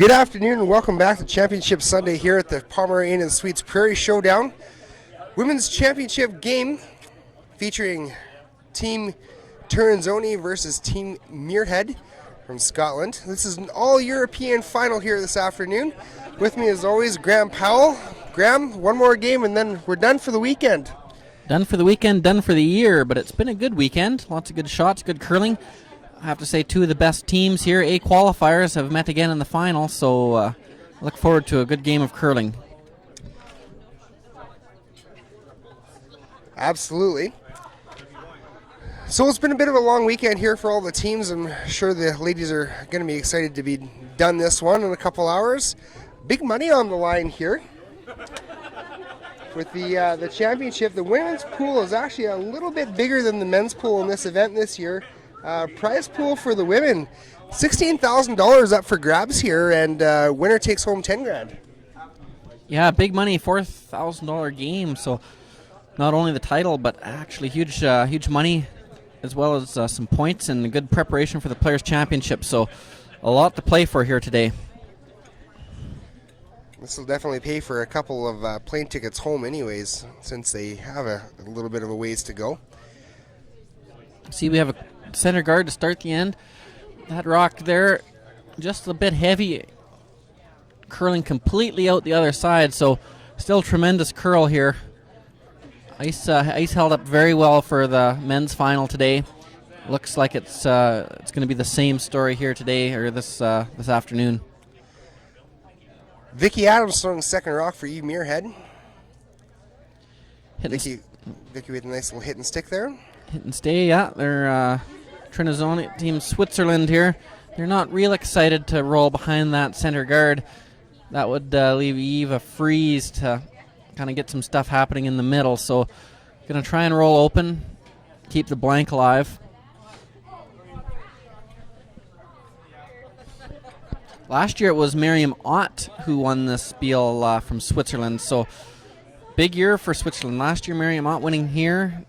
Good afternoon and welcome back to Championship Sunday here at the Pomeroy Inn and Suites Prairie Showdown. Women's Championship game featuring Team Toronzoni versus Team Muirhead from Scotland. This is an all-European final here this afternoon. With me as always, Graham Powell. Graham, one more game and then we're done for the weekend. Done for the weekend, done for the year, but it's been a good weekend. Lots of good shots, good curling. I have to say two of the best teams here, A qualifiers, have met again in the final, so look forward to a good game of curling. Absolutely. So it's been a bit of a long weekend here for all the teams. I'm sure the ladies are going to be excited to be done this one in a couple hours. Big money on the line here. With the championship, the women's pool is actually a little bit bigger than the men's pool in this event this year. Prize pool for the women, $16,000 up for grabs here, and winner takes home $10,000. Yeah, big money, $4,000 game. So not only the title, but actually huge money, as well as some points and a good preparation for the Players' Championship. So a lot to play for here today. This will definitely pay for a couple of plane tickets home anyways, since they have a little bit of a ways to go. See, we have a center guard to start the end. That rock there, just a bit heavy, curling completely out the other side, so still tremendous curl here. Ice held up very well for the men's final today. Looks like it's going to be the same story here today, or this afternoon. Vicky Adams throwing second rock for Eve Muirhead. Vicky with a nice little hit and stick there. Hit and stay, yeah. They're Toronzoni team Switzerland here. They're not real excited to roll behind that center guard. That would leave Eve a freeze to kind of get some stuff happening in the middle. So going to try and roll open, keep the blank alive. Last year it was Miriam Ott who won the spiel from Switzerland. So big year for Switzerland. Last year Miriam Ott winning here.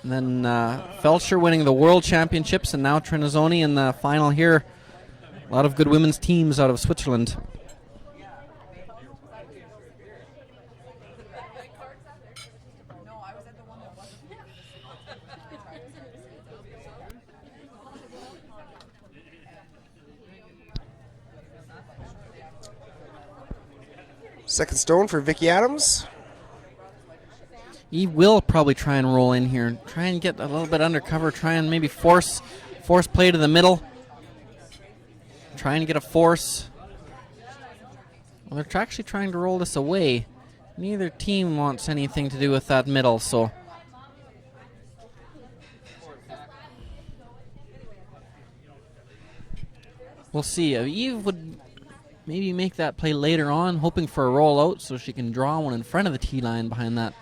And then Felcher winning the World Championships, and now Toronzoni in the final here. A lot of good women's teams out of Switzerland. Second stone for Vicky Adams. He will probably try and roll in here, try and get a little bit undercover, try and maybe force play to the middle. Try and get a force. Well, they're actually trying to roll this away. Neither team wants anything to do with that middle, so. We'll see. Eve would maybe make that play later on, hoping for a roll out so she can draw one in front of the tee line behind that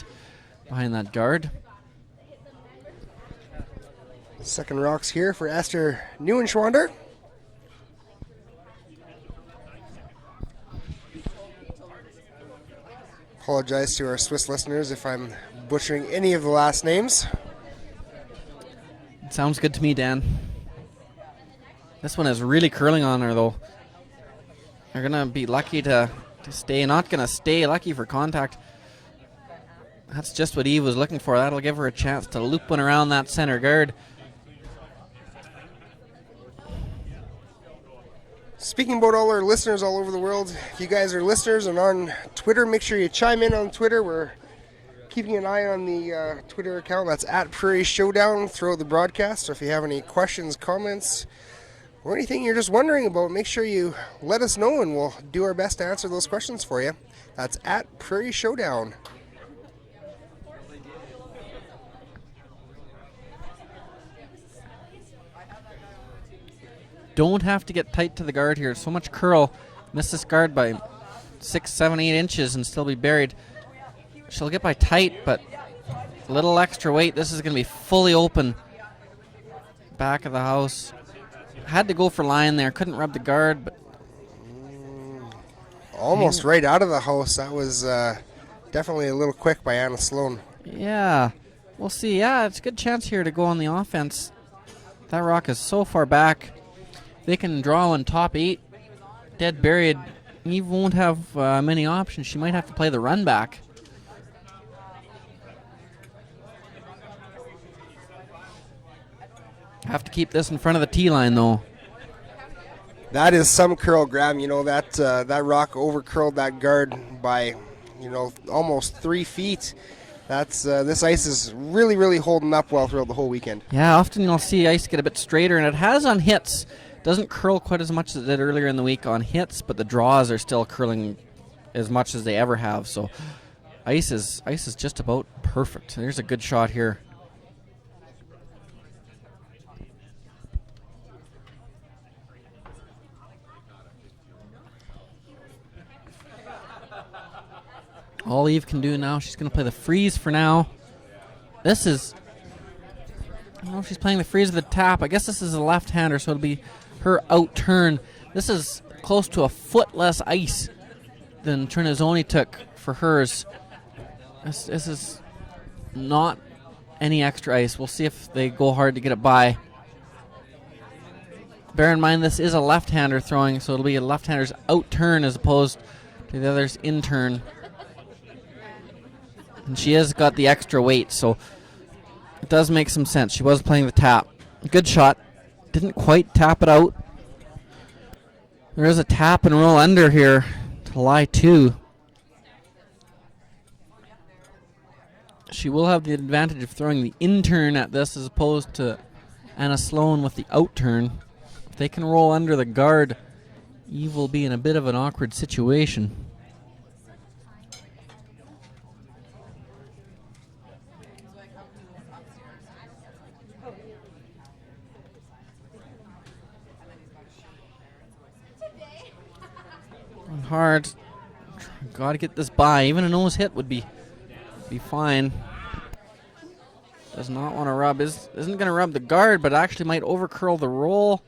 guard. Second rocks here for Esther Neuenschwander. Apologize to our Swiss listeners if I'm butchering any of the last names. It sounds good to me, Dan. This one is really curling on her, though. They're going to be lucky to stay. Not going to stay lucky for contact. That's just what Eve was looking for. That'll give her a chance to loop one around that center guard. Speaking about all our listeners all over the world, if you guys are listeners and on Twitter, make sure you chime in on Twitter. We're keeping an eye on the Twitter account. That's at Prairie Showdown throughout the broadcast. So if you have any questions, comments, or anything you're just wondering about, make sure you let us know and we'll do our best to answer those questions for you. That's at Prairie Showdown. Don't have to get tight to the guard here. So much curl. Miss this guard by 6, 7, 8 inches and still be buried. She'll get by tight, but a little extra weight. This is going to be fully open. Back of the house. Had to go for line there. Couldn't rub the guard, but almost right out of the house. That was definitely a little quick by Anna Sloan. Yeah. We'll see. Yeah, it's a good chance here to go on the offense. That rock is so far back. They can draw on top 8. dead buried, Eve won't have many options. She might have to play the run back. Have to keep this in front of the tee line, though. That is some curl, Graham. You know, that rock over curled that guard by, almost 3 feet. That's this ice is really, really holding up well throughout the whole weekend. Yeah, often you'll see ice get a bit straighter, and it has on hits. Doesn't curl quite as much as it did earlier in the week on hits, but the draws are still curling as much as they ever have. So ice is just about perfect. There's a good shot here. All Eve can do now, she's going to play the freeze for now. This is, I don't know if she's playing the freeze or the tap. I guess this is a left-hander, so it'll be her out turn. This is close to a foot less ice than Trinazzoni took for hers. This is not any extra ice. We'll see if they go hard to get it by. Bear in mind, this is a left-hander throwing, so it'll be a left-hander's out turn as opposed to the other's in turn. And she has got the extra weight, so it does make some sense. She was playing the tap. Good shot. Didn't quite tap it out. There is a tap and roll under here to lie 2. She will have the advantage of throwing the in turn at this as opposed to Anna Sloan with the out turn. If they can roll under the guard, Eve will be in a bit of an awkward situation. Hard. Got to get this by. Even a nose hit would be fine. Does not want to rub. Isn't going to rub the guard, but actually might overcurl the roll.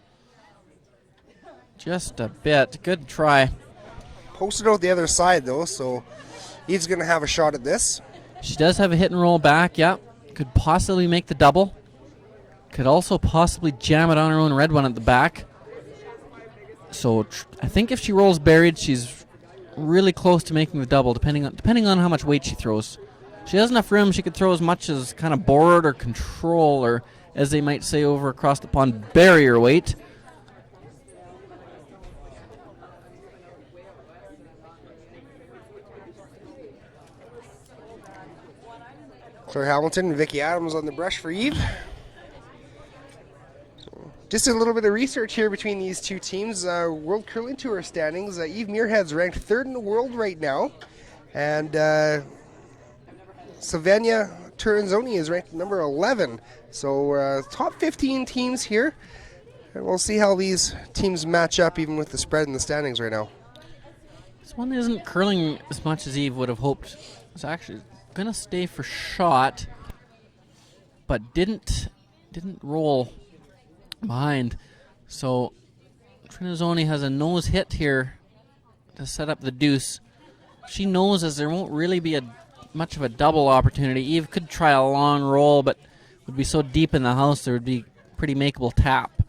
Just a bit. Good try. Posted out the other side, though, so Eve's going to have a shot at this. She does have a hit and roll back, yep. Could possibly make the double. Could also possibly jam it on her own red one at the back. So I think if she rolls buried, she's really close to making the double, depending on how much weight she throws. She has enough room. She could throw as much as kind of board or control, or as they might say over across the pond, barrier weight. Claire Hamilton and Vicki Adams on the brush for Eve. Just a little bit of research here between these two teams. World Curling Tour standings. Eve Muirhead's ranked 3rd in the world right now. And Sylvania Turanzoni is ranked number 11. So top 15 teams here. And we'll see how these teams match up even with the spread in the standings right now. This one isn't curling as much as Eve would have hoped. It's actually going to stay for shot, but didn't roll behind. So Trinazzoni has a nose hit here to set up the deuce. She knows as there won't really be much of a double opportunity. Eve could try a long roll, but would be so deep in the house there would be pretty makeable tap.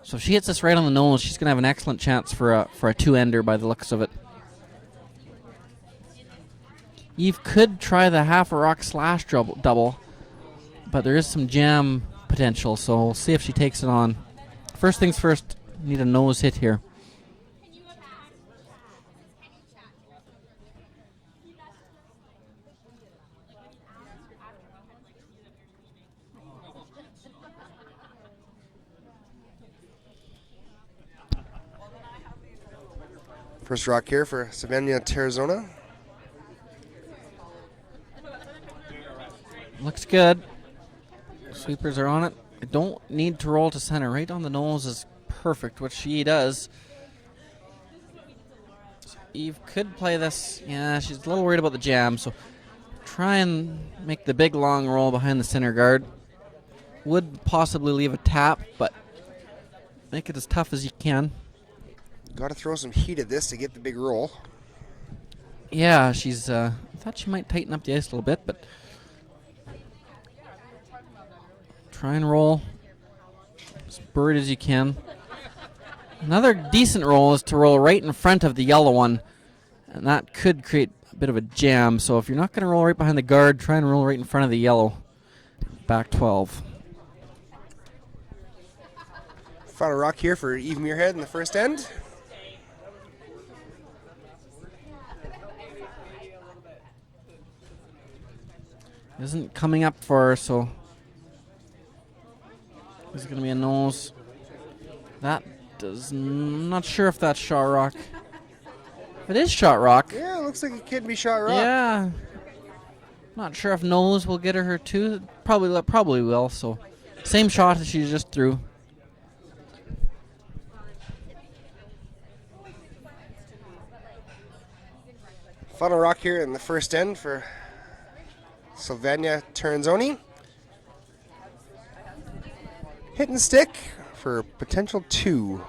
So if she hits this right on the nose, she's going to have an excellent chance for a two-ender by the looks of it. Eve could try the half a rock slash double, but there is some jam potential, so we'll see if she takes it on. First things first, need a nose hit here. First rock here for Sylvania Turanzoni. Looks good. Sweepers are on it. I don't need to roll to center. Right on the nose is perfect, which she does. So Eve could play this. Yeah, she's a little worried about the jam, so try and make the big long roll behind the center guard. Would possibly leave a tap, but make it as tough as you can. Got to throw some heat at this to get the big roll. Yeah, she's. I thought she might tighten up the ice a little bit, but try and roll as bird as you can. Another decent roll is to roll right in front of the yellow one, and that could create a bit of a jam. So if you're not going to roll right behind the guard, try and roll right in front of the yellow. Back 12. Final rock here for Eve Muirhead in the first end. Isn't coming up for her, so this is going to be a nose. That does. I'm not sure if that's shot rock. If it is shot rock. Yeah, it looks like it could be shot rock. Yeah. Not sure if nose will get her too. Probably will. So same shot as she just threw. Final rock here in the first end for Sylvania Teranzoni. Hit and stick for potential 2.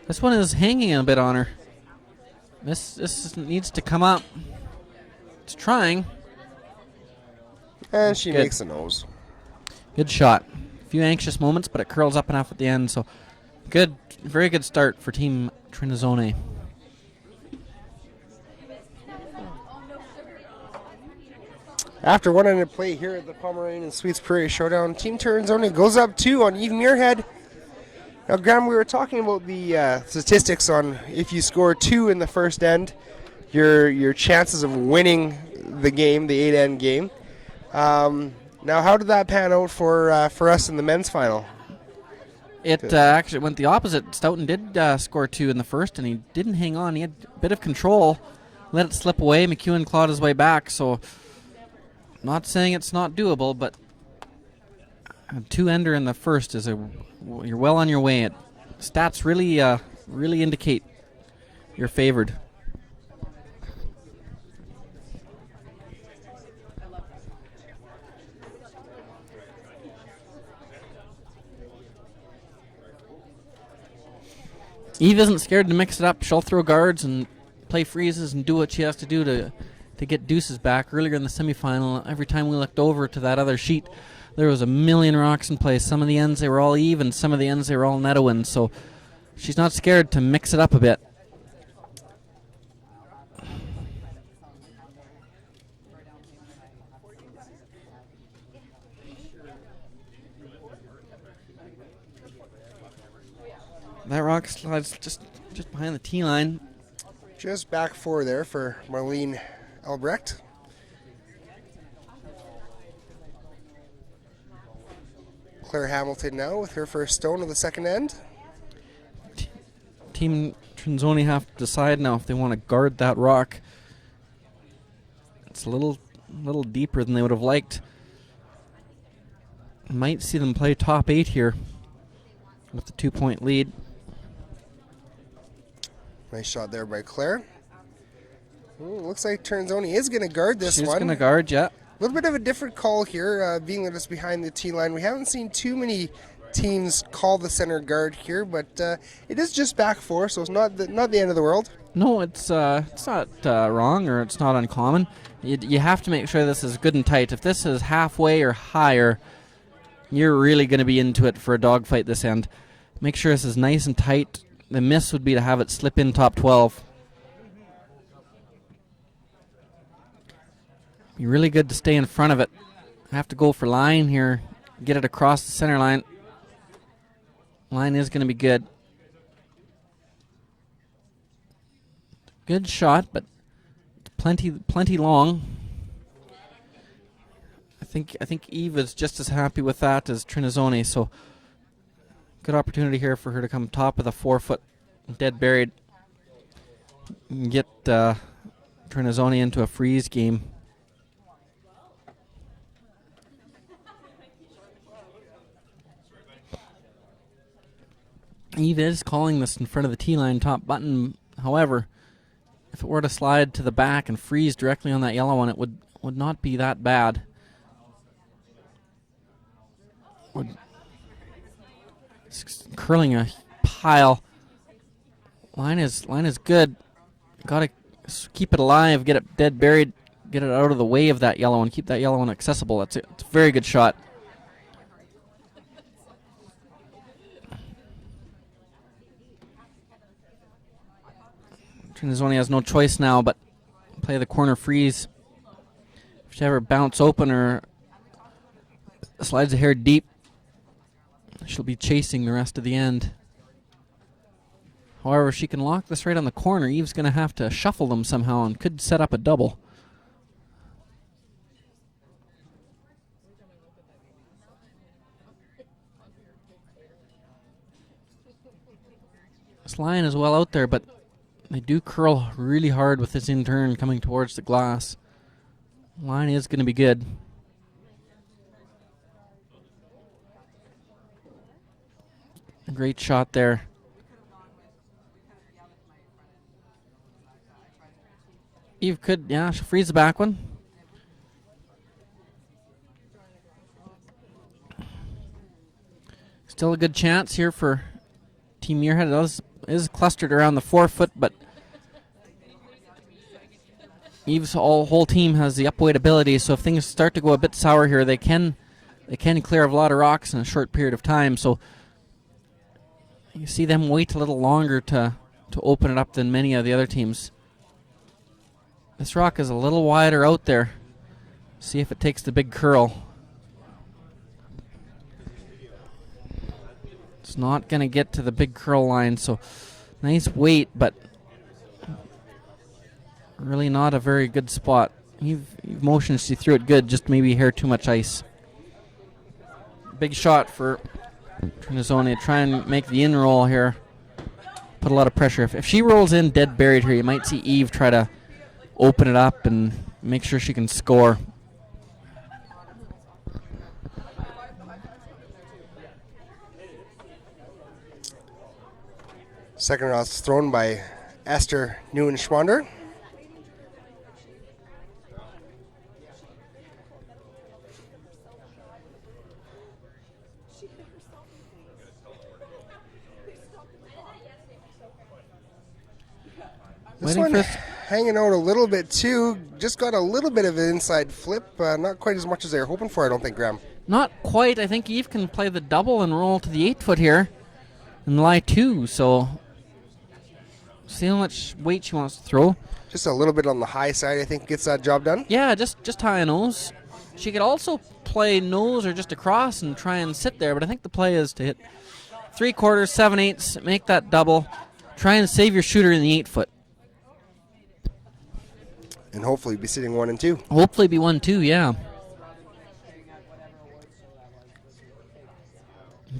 This one is hanging a bit on her. This needs to come up. It's trying. And she Good. makes a nose. Good shot. A few anxious moments, but it curls up enough at the end. So good, very good start for Team Trinizone. After one-ended play here at the Pomeroy and Sweets Prairie Showdown, Team Teranzoni goes up 2 on Eve Muirhead. Now, Graham, we were talking about the statistics on if you score 2 in the first end, your chances of winning the game, the 8-end game. Now, how did that pan out for us in the men's final? It actually went the opposite. Stoughton did score 2 in the first, and he didn't hang on. He had a bit of control, let it slip away. McEwen clawed his way back, so not saying it's not doable, but a 2-ender in the first is you're well on your way. Stats really indicate you're favored. Eve isn't scared to mix it up. She'll throw guards and play freezes and do what she has to do to get deuces back. Earlier in the semifinal, every time we looked over to that other sheet, there was a million rocks in play. Some of the ends, they were all even. Some of the ends, they were all Netowin. So she's not scared to mix it up a bit. That rock slides just behind the tee line. Just back 4 there for Marlene Albrecht. Claire Hamilton now with her first stone of the second end. Team Trinzoni have to decide now if they want to guard that rock. It's a little deeper than they would have liked. Might see them play top 8 here with the 2-point lead. Nice shot there by Claire. Ooh, looks like Teranzoni is going to guard this one. She's going to guard, yeah. A little bit of a different call here, being that it's behind the tee line. We haven't seen too many teams call the center guard here, but it is just back 4, so it's not the end of the world. No, it's not wrong, or it's not uncommon. You have to make sure this is good and tight. If this is halfway or higher, you're really going to be into it for a dogfight this end. Make sure this is nice and tight. The miss would be to have it slip in top 12. Be really good to stay in front of it. Have to go for line here. Get it across the center line. Line is going to be good. Good shot, but plenty long. I think Eve is just as happy with that as Trinizone, so good opportunity here for her to come top of the 4-foot dead buried and get Trinizone into a freeze game. Eve is calling this in front of the tee line top button. However, if it were to slide to the back and freeze directly on that yellow one, it would not be that bad. It's curling a pile Line is good. Got to keep it alive, get it dead buried, get it out of the way of that yellow one, keep that yellow one accessible. It's a very good shot. Trinizoni has no choice now but play the corner freeze. If she ever bounce open or slides a hair deep, she'll be chasing the rest of the end. However, if she can lock this right on the corner, Eve's going to have to shuffle them somehow and could set up a double. This line is well out there, but they do curl really hard with this in turn coming towards the glass. Line is going to be good. A great shot there. Eve could, she'll freeze the back one. Still a good chance here for Team Muirhead. It is clustered around the 4 foot, but Eve's whole team has the upweight ability, so if things start to go a bit sour here, they can clear a lot of rocks in a short period of time. So you see them wait a little longer to open it up than many of the other teams. This rock is a little wider out there. See if it takes the big curl. It's not going to get to the big curl line, so nice weight, but really not a very good spot. You've motioned she threw it good, just maybe a hair too much ice. Big shot for Trinizoni. Try and make the in roll here. Put a lot of pressure. If she rolls in dead buried here, you might see Eve try to open it up and make sure she can score. Second round's thrown by Esther Newen-Schwander. This one hanging out a little bit too. Just got a little bit of an inside flip. Not quite as much as they were hoping for, I don't think, Graham. Not quite. I think Eve can play the double and roll to the 8 foot here and lie 2. So see how much weight she wants to throw. Just a little bit on the high side, I think, gets that job done. Yeah, just high nose. She could also play nose or just across and try and sit there, but I think the play is to hit 3/4, 7/8, make that double. Try and save your shooter in the 8 foot. And hopefully be sitting 1 and 2. Hopefully be 1-2, yeah.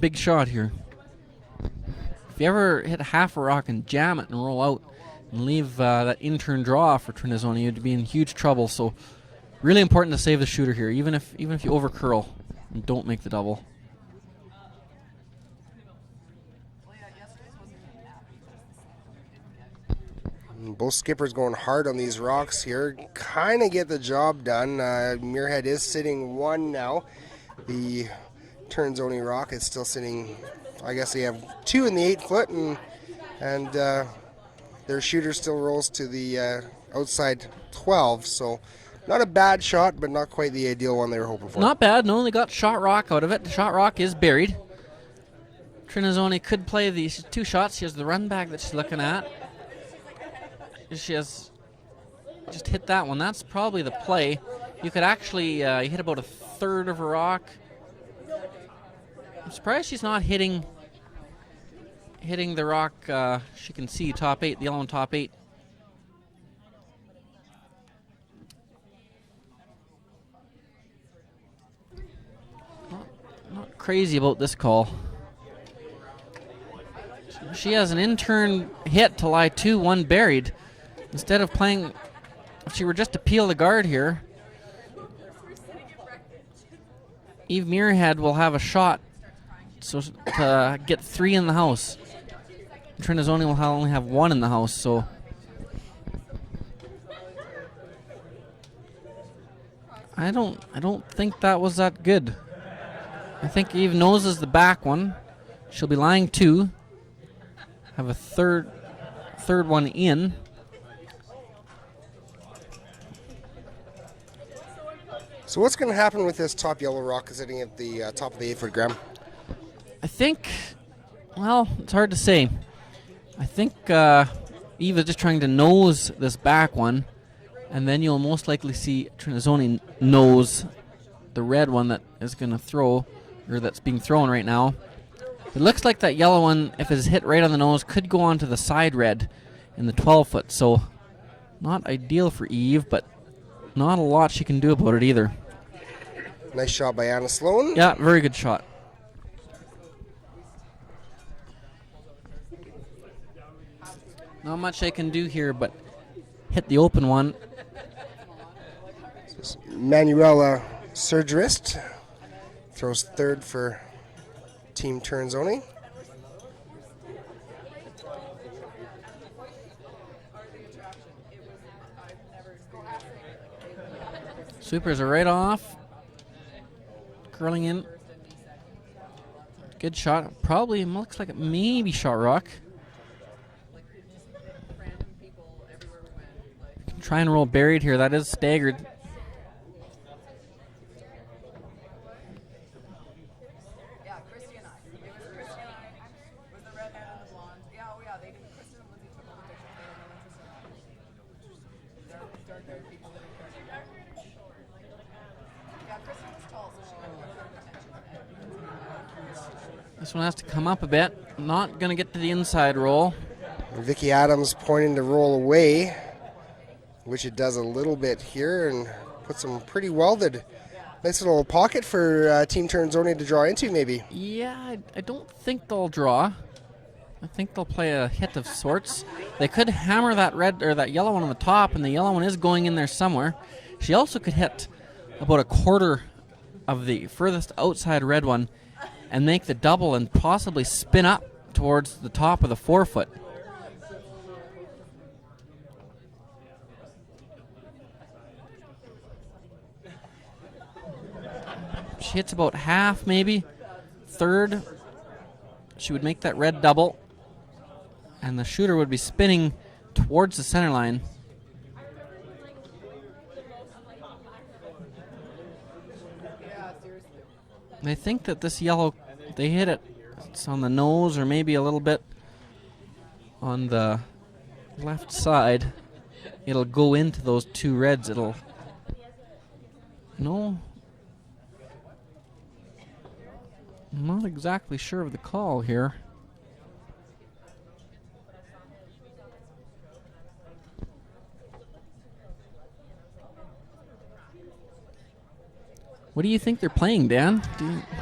Big shot here. If you ever hit half a rock and jam it and roll out and leave that in-turn draw for Trinizoni, you'd be in huge trouble. So really important to save the shooter here, even if you over curl and don't make the double. Both skippers going hard on these rocks here. Kind of get the job done. Muirhead is sitting 1 now. The Trinizoni rock is still sitting, I guess they have 2 in the 8 foot, and their shooter still rolls to the outside 12. So not a bad shot, but not quite the ideal one they were hoping for. Not bad. No, they got shot rock out of it. The shot rock is buried. Trinizoni could play these 2 shots. She has the run back that she's looking at. She has just hit that one. That's probably the play. You could actually hit about 1/3 of a rock. I'm surprised she's not hitting the rock. She can see top 8, the yellow on top 8. Not crazy about this call. She has an in-turn hit to lie 2, 1 buried. Instead of playing, if she were just to peel the guard here, Eve Muirhead will have a shot to get 3 in the house. Trinizoni will only have 1 in the house, so I don't think that was that good. I think Eve noses the back one. She'll be lying 2. Have a third third one in. So what's going to happen with this top yellow rock sitting at the top of the 8-foot, Graham? I think, well, it's hard to say. I think Eva's just trying to nose this back one, and then you'll most likely see Trinizoni nose the red one that is going to throw, or that's being thrown right now. It looks like that yellow one, if it's hit right on the nose, could go on to the side red in the 12-foot. So not ideal for Eve, but not a lot she can do about it either. Nice shot by Anna Sloan. Yeah, very good shot. Not much I can do here, but hit the open one. Manuela Surgerist throws third for Team Trinizoni. Supers are right off. Curling in. Good shot. Probably looks like it maybe shot rock. Try and roll buried here. That is staggered. Yeah, Christy and I. It was Christy and I. Was the redhead and the blonde. Yeah, oh yeah, they did. Kristen and Lindsay took all the pictures. They had no interest in that. Dark-haired people that didn't care. Yeah, Kristen was tall, so she got more attention. This one has to come up a bit. Not going to get to the inside roll. Vicky Adams pointing to roll away, which it does a little bit here, and puts them pretty welded. Nice little pocket for Team Trinizoni to draw into, maybe. Yeah, I don't think they'll draw. I think they'll play a hit of sorts. They could hammer that red or that yellow one on the top, and the yellow one is going in there somewhere. She also could hit about a quarter of the furthest outside red one and make the double and possibly spin up towards the top of the 4-foot. She hits about half, maybe. Third, she would make that red double, and the shooter would be spinning towards the center line. I think that this yellow, they hit it. It's on the nose or maybe a little bit on the left side. It'll go into those two reds. It'll... No. I'm not exactly sure of the call here. What do you think they're playing, Dan?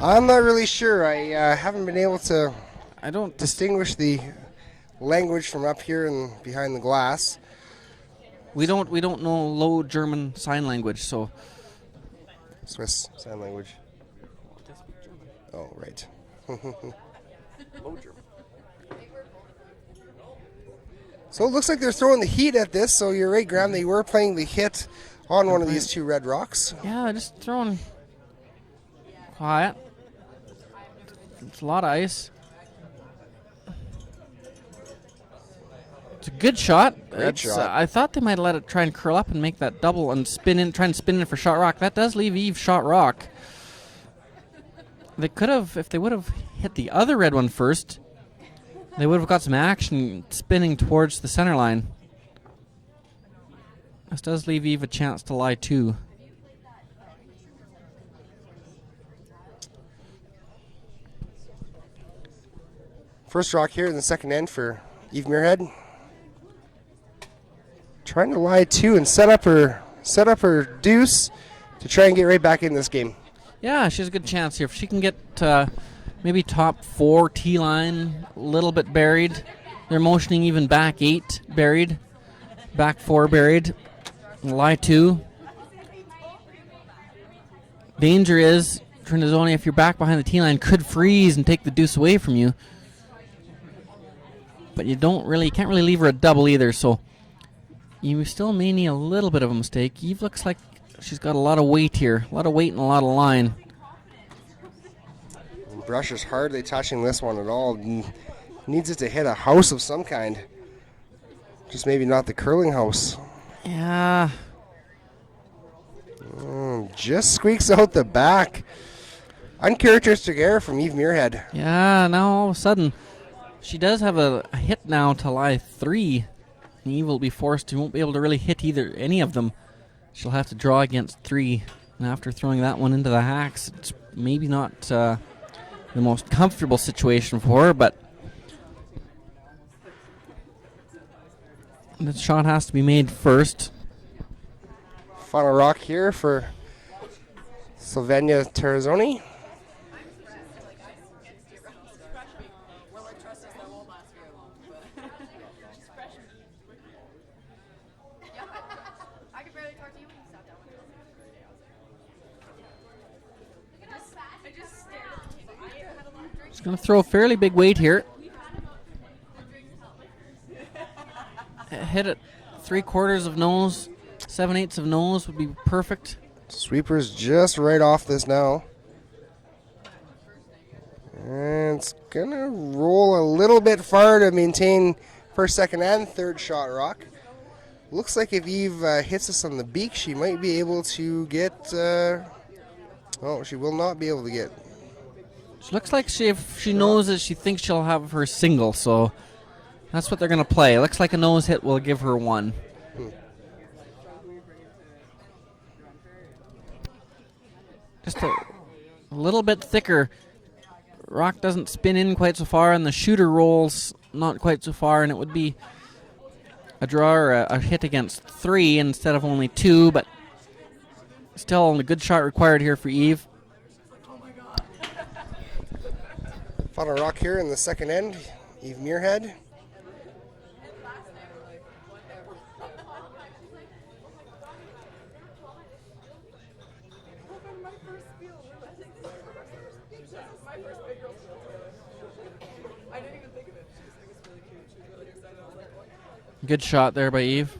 I'm not really sure. I haven't been able to I don't distinguish the language from up here and behind the glass. We don't know Low German sign language, so Swiss sign language. Oh, right. Low German. So it looks like they're throwing the heat at this. So you're right, Graham. They were playing the hit on one of these two red rocks. Yeah, just throwing quiet. It's a lot of ice. It's a good shot. Great shot. I thought they might let it try and curl up and make that double and spin in, try and spin in for shot rock. That does leave Eve shot rock. They could have, if they would have hit the other red one first, they would have got some action spinning towards the center line. This does leave Eve a chance to lie too. First rock here in the second end for Eve Muirhead. Trying to lie two and set up her deuce to try and get right back in this game. Yeah, she has a good chance here. If she can get maybe top 4 tee line, a little bit buried. They're motioning even back 8 buried, back 4 buried, lie 2. Danger is Trinizoni, if you're back behind the tee line, could freeze and take the deuce away from you. But you can't really leave her a double either, so you still may need a little bit of a mistake. Eve looks like she's got a lot of weight here, a lot of weight and a lot of line. Brush is hardly touching this one at all. Needs it to hit a house of some kind. Just maybe not the curling house. Yeah. Just squeaks out the back. Uncharacteristic error from Eve Muirhead. Yeah, now all of a sudden, she does have a hit now to lie 3. And Eve will be forced, won't be able to really hit any of them. She'll have to draw against 3. And after throwing that one into the hacks, it's maybe not the most comfortable situation for her, but the shot has to be made first. Final rock here for Sylvania Terrazzoni. She's going to throw a fairly big weight here. Hit it 3/4 of nose, 7/8 of nose would be perfect. Sweeper's just right off this now. And it's going to roll a little bit far to maintain first, second, and third shot rock. Looks like if Eve hits us on the beak, she might be able to get... oh, she will not be able to get... She looks like if she knows it, she thinks she'll have her single, so that's what they're going to play. Looks like a nose hit will give her 1. Just a little bit thicker. Rock doesn't spin in quite so far, and the shooter rolls not quite so far, and it would be a draw or a hit against 3 instead of only 2, but still a good shot required here for Eve. Final rock here in the second end, Eve Muirhead. Good shot there by Eve.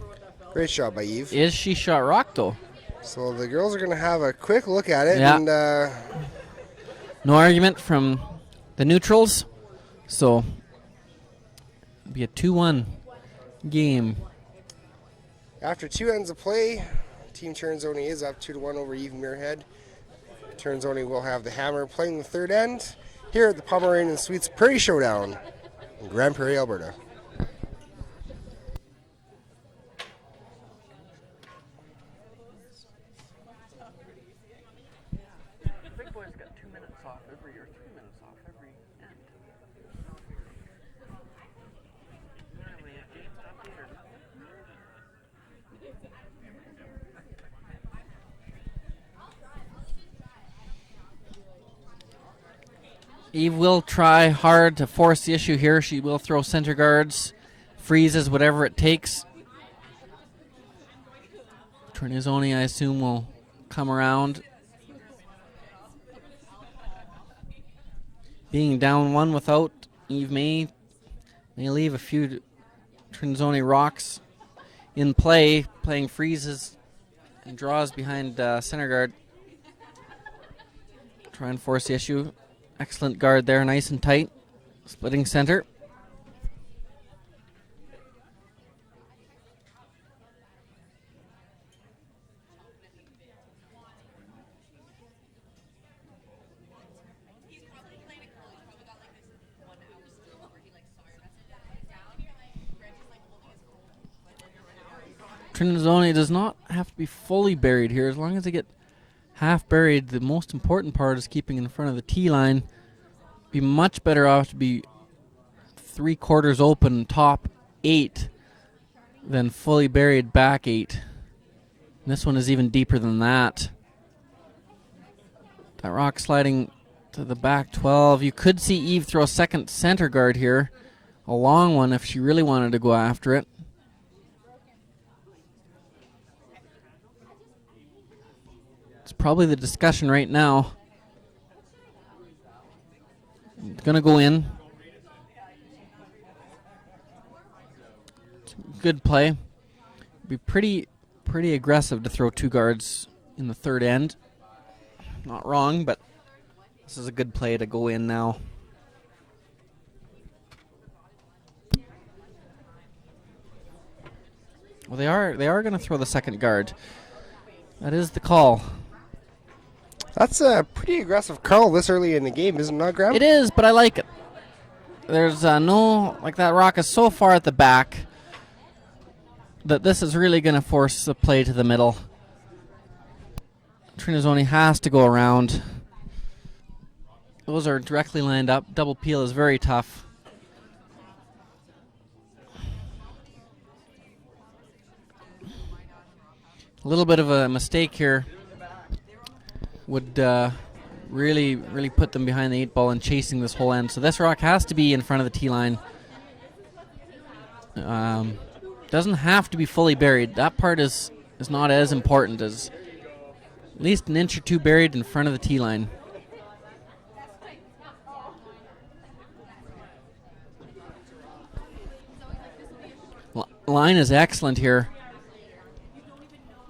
Great shot by Eve. Is she shot rock, though? So the girls are going to have a quick look at it. Yeah. And no argument from the neutrals. So it'll be a 2-1 game. after 2 ends of play, Team Ternzoni is up 2-1 over Eve Muirhead. Ternzoni will have the hammer playing the third end here at the Pomeroy and Suites Prairie Showdown in Grande Prairie, Alberta. Big boy's got 2 minutes off every or 3 minutes off every end. Eve will try hard to force the issue here. She will throw center guards, freezes, whatever it takes. Ternzoni, I assume, will come around. Being down 1 without, Eve may leave a few Ternzoni rocks in play, playing freezes and draws behind center guard. Try and force the issue. Excellent guard there, nice and tight. Splitting center. Ternzoni does not have to be fully buried here. As long as they get half buried, the most important part is keeping in front of the tee line. Be much better off to be 3/4 open top 8 than fully buried back 8. And this one is even deeper than that. That rock sliding to the back 12. You could see Eve throw a second center guard here. A long one if she really wanted to go after it. It's probably the discussion right now. It's going to go in. It's a good play. Be pretty aggressive to throw 2 guards in the third end. Not wrong, but this is a good play to go in now. Well, they are going to throw the second guard. That is the call. That's a pretty aggressive call this early in the game, isn't it not, Graham? It is, but I like it. There's that rock is so far at the back that this is really going to force the play to the middle. Trinazoni has to go around. Those are directly lined up. Double peel is very tough. A little bit of a mistake here would really put them behind the 8 ball and chasing this whole end. So this rock has to be in front of the tee line. Doesn't have to be fully buried. That part is not as important as at least an inch or two buried in front of the tee line. Line is excellent here.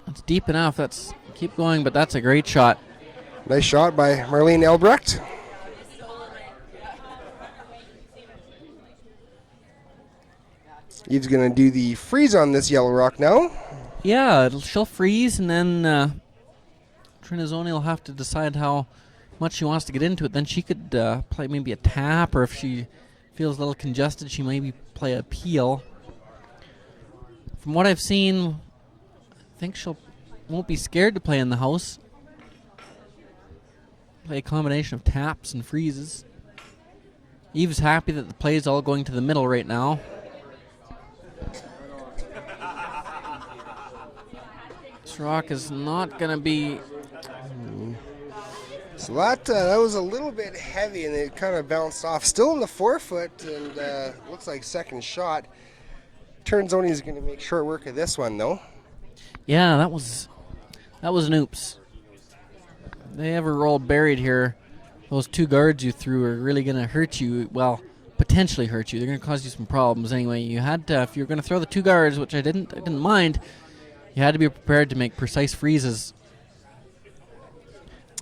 It's deep enough. Keep going, but that's a great shot. Nice shot by Marlene Elbrecht. Eve's going to do the freeze on this yellow rock now. Yeah, she'll freeze, and then Trinazoni will have to decide how much she wants to get into it. Then she could play maybe a tap, or if she feels a little congested, she maybe play a peel. From what I've seen, I think won't be scared to play in the house. Play a combination of taps and freezes. Eve's happy that the play is all going to the middle right now. This rock is not going to be... So that was a little bit heavy, and it kind of bounced off. Still in the 4-foot, and looks like second shot. Trinazoni is going to make short work of this one, though. Yeah, that was an oops. They ever roll buried here, those 2 guards you threw are really going to hurt you. Well, potentially hurt you. They're going to cause you some problems anyway. You had to, if you're going to throw the 2 guards, which I didn't mind, you had to be prepared to make precise freezes.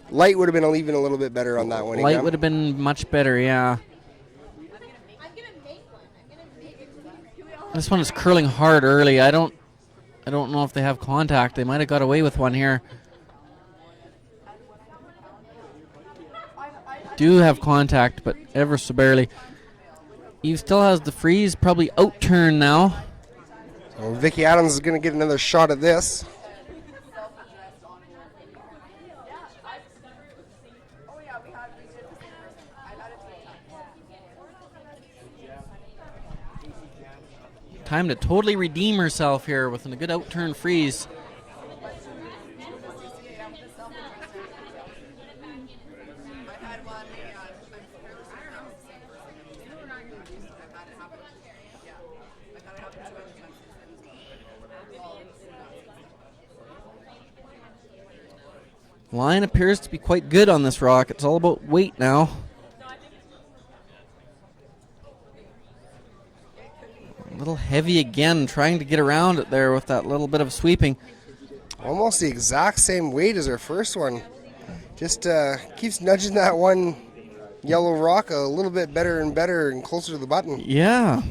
Light would have been even a little bit better on that one. Light would have been much better, yeah. This one is curling hard early. I don't know if they have contact. They might have got away with one here. Do have contact, but ever so barely. Eve still has the freeze, probably out turn now. So Vicky Adams is going to get another shot at this. Time to totally redeem herself here with a good out turn freeze. Line appears to be quite good on this rock. It's all about weight now. A little heavy again, trying to get around it there with that little bit of sweeping. Almost the exact same weight as her first one. Just keeps nudging that one yellow rock a little bit better and closer to the button. Yeah.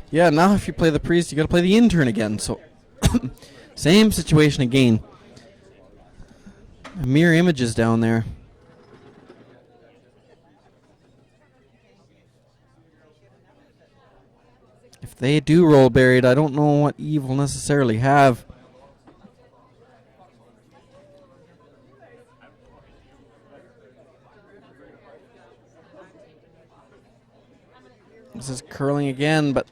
Yeah, now if you play the priest, you got to play the intern again. So, same situation again. Mirror images down there. If they do roll buried, I don't know what Eve will necessarily have. This is curling again, but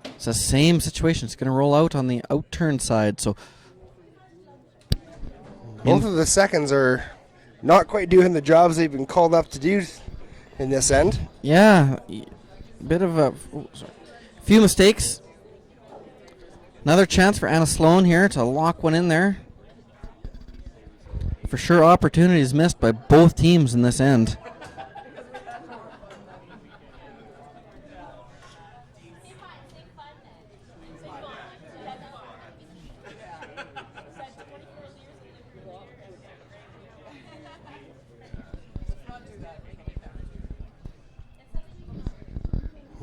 it's the same situation. It's going to roll out on the out turn side, so both of the seconds are not quite doing the jobs they've been called up to do in this end. Yeah, bit of a few mistakes. Another chance for Anna Sloan here to lock one in there. For sure, opportunities missed by both teams in this end.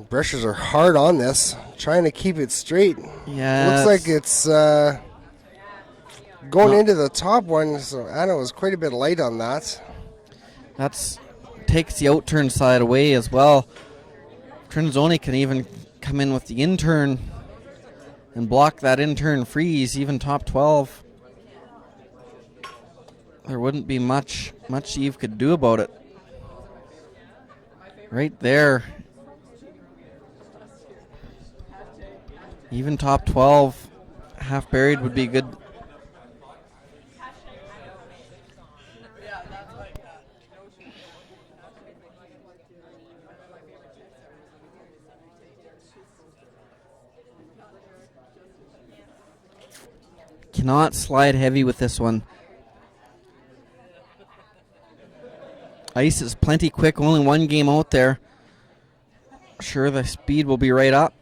Brushes are hard on this. trying to keep it straight. Yeah. Looks like it's going into the top one, so Anna was quite a bit light on that. That's takes the out-turn side away as well. Trinzoni can even come in with the in-turn and block that in-turn freeze, even top 12. There wouldn't be much Eve could do about it. Right there. Even top 12, half buried would be good. Cannot slide heavy with this one. Ice is plenty quick, only one game out there. Sure, the speed will be right up.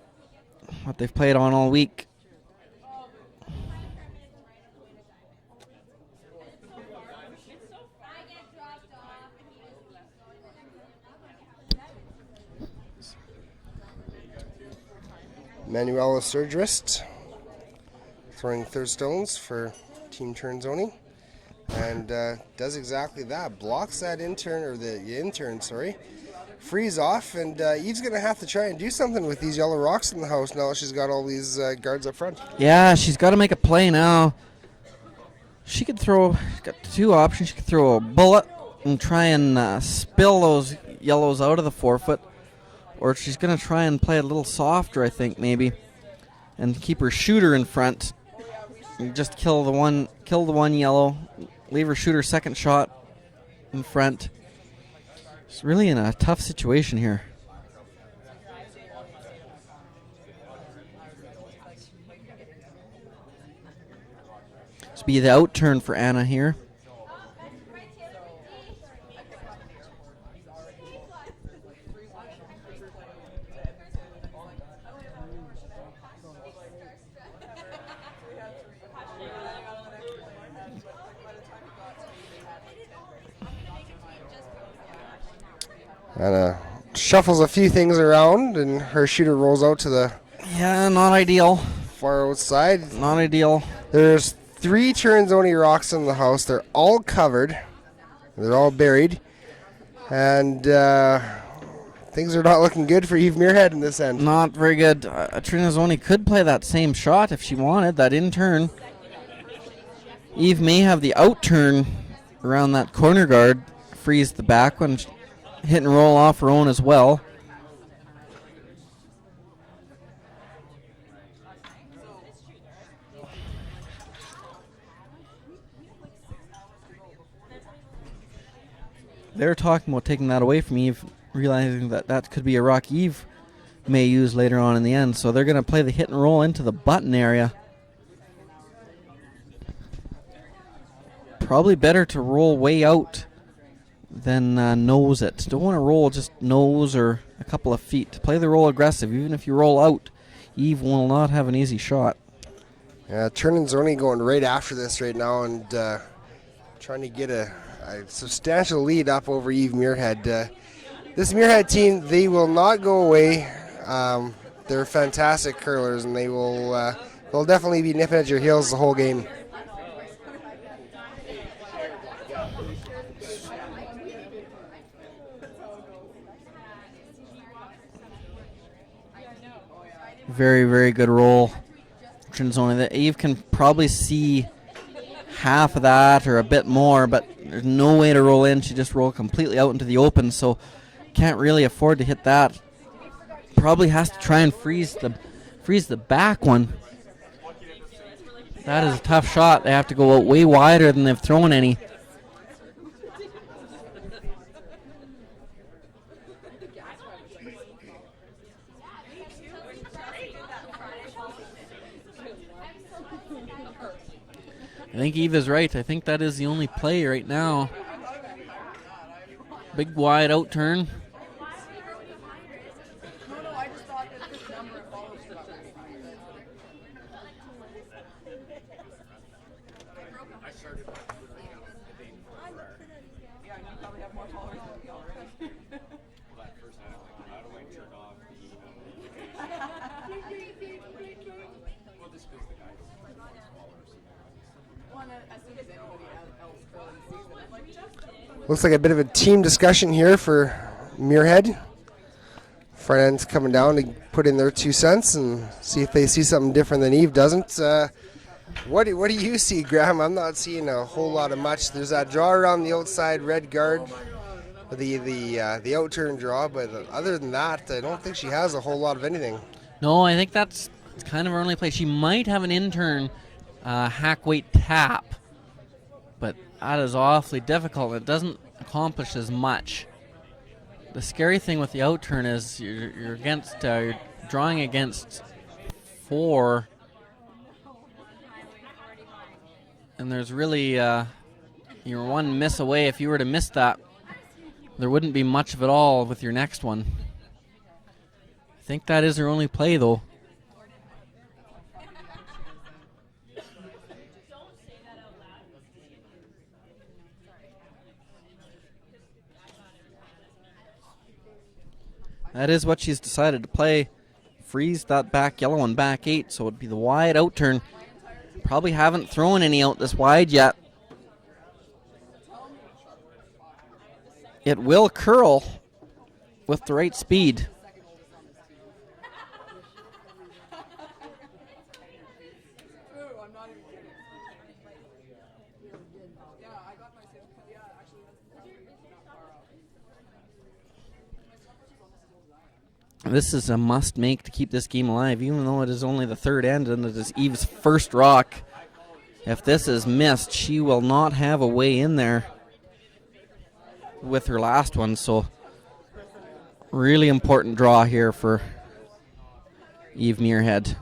What they've played on all week. Manuela Surgerist throwing third stones for Team Trinzoni, and does exactly that. Blocks that intern, freeze off, and Eve's going to have to try and do something with these yellow rocks in the house now that she's got all these guards up front. Yeah, she's got to make a play now. She could throw, she's got two options. She could throw a bullet and try and spill those yellows out of the forefoot, or she's going to try and play a little softer, I think, maybe, and keep her shooter in front. And just kill the one yellow, leave her shooter second shot in front. She's really in a tough situation here. This will be the out turn for Anna here. Anna shuffles a few things around, and her shooter rolls out to the Not ideal. far outside. Not ideal. There's 3 Trinzoni rocks in the house. They're all covered. They're all buried. And things are not looking good for Eve Muirhead in this end. Not very good. Trinzoni could play that same shot if she wanted, that in turn. Eve may have the out turn around that corner guard, freeze the back one, hit and roll off her own as well. They're talking about taking that away from Eve, realizing that that could be a rock Eve may use later on in the end. So they're going to play the hit and roll into the button area. Probably better to roll way out than nose it. Don't want to roll just nose or a couple of feet. Play the roll aggressive. Even if you roll out, Eve will not have an easy shot. Yeah, Trinzoni going right after this right now and trying to get a substantial lead up over Eve Muirhead. This Muirhead team, they will not go away. They're fantastic curlers, and they'll definitely be nipping at your heels the whole game. Very, very good roll. Trinzoni. That Eve can probably see half of that or a bit more, but there's no way to roll in. She just rolled completely out into the open, so can't really afford to hit that. Probably has to try and freeze the back one. That is a tough shot. They have to go out way wider than they've thrown any. I think Eve is right. I think that is the only play right now. Big wide out turn. Looks like a bit of a team discussion here for Muirhead. Front end's coming down to put in their 2 cents and see if they see something different than Eve doesn't. What do you see, Graham? I'm not seeing a whole lot of much. There's that draw around the outside red guard, the out-turn draw, but other than that, I don't think she has a whole lot of anything. No, I think that's kind of her only play. She might have an in-turn hack weight tap, but that is awfully difficult. It doesn't accomplish as much. The scary thing with the out-turn is you're drawing against 4, and there's really you're 1 miss away. If you were to miss that, there wouldn't be much of it all with your next one. I think that is her only play, though. That is what she's decided to play. Freeze that back yellow and back 8, so it'd be the wide out turn. Probably haven't thrown any out this wide yet. It will curl with the right speed. This is a must-make to keep this game alive, even though it is only the third end and it is Eve's first rock. If this is missed, she will not have a way in there with her last one, so really important draw here for Eve Muirhead.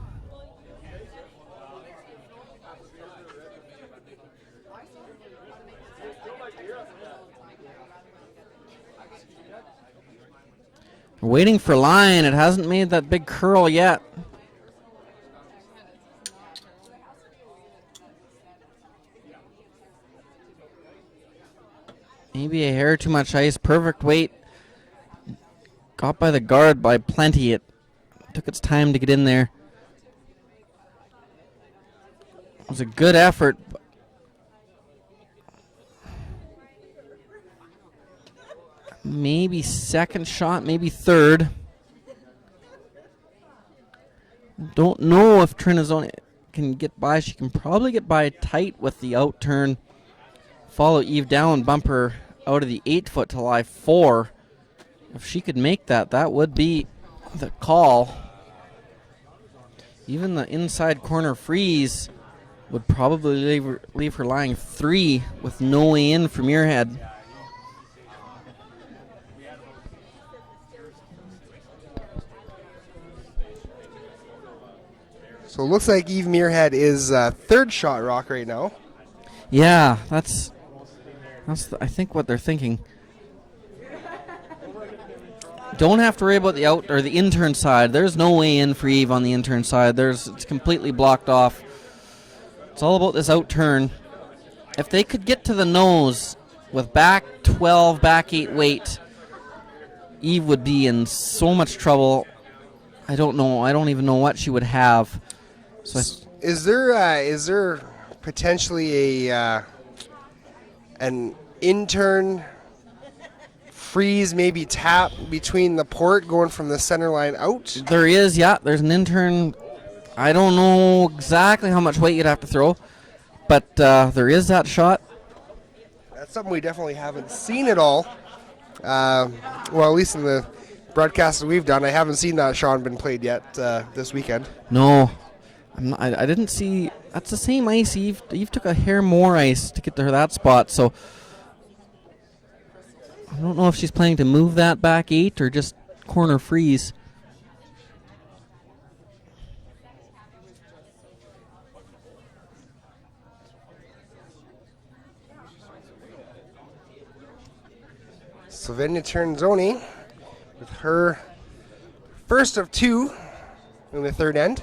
We're waiting for line. It hasn't made that big curl yet. Maybe a hair too much ice. Perfect weight. Got by the guard by plenty. It took its time to get in there. It was a good effort. Maybe second shot, maybe third. Don't know if Trinazoni can get by. She can probably get by tight with the out turn. Follow Eve down, bump her out of the 8-foot to lie 4. If she could make that, that would be the call. Even the inside corner freeze would probably leave her lying 3 with no way in from your head. So it looks like Eve Muirhead is third shot rock right now. Yeah, that's I think what they're thinking. Don't have to worry about the out or the intern side. There's no way in for Eve on the intern side. It's completely blocked off. It's all about this out turn. If they could get to the nose with back 12, back 8 weight, Eve would be in so much trouble. I don't know. I don't even know what she would have. So is there potentially an intern freeze, maybe tap between the port going from the center line out? There is, yeah. There's an intern. I don't know exactly how much weight you'd have to throw, but there is that shot. That's something we definitely haven't seen at all. Well, at least in the broadcasts that we've done, I haven't seen that shot been played yet this weekend. No. I didn't see. That's the same ice. Eve took a hair more ice to get to that spot, so I don't know if she's planning to move that back 8 or just corner freeze. Sylvania Ternzoni with her first of 2 in the third end.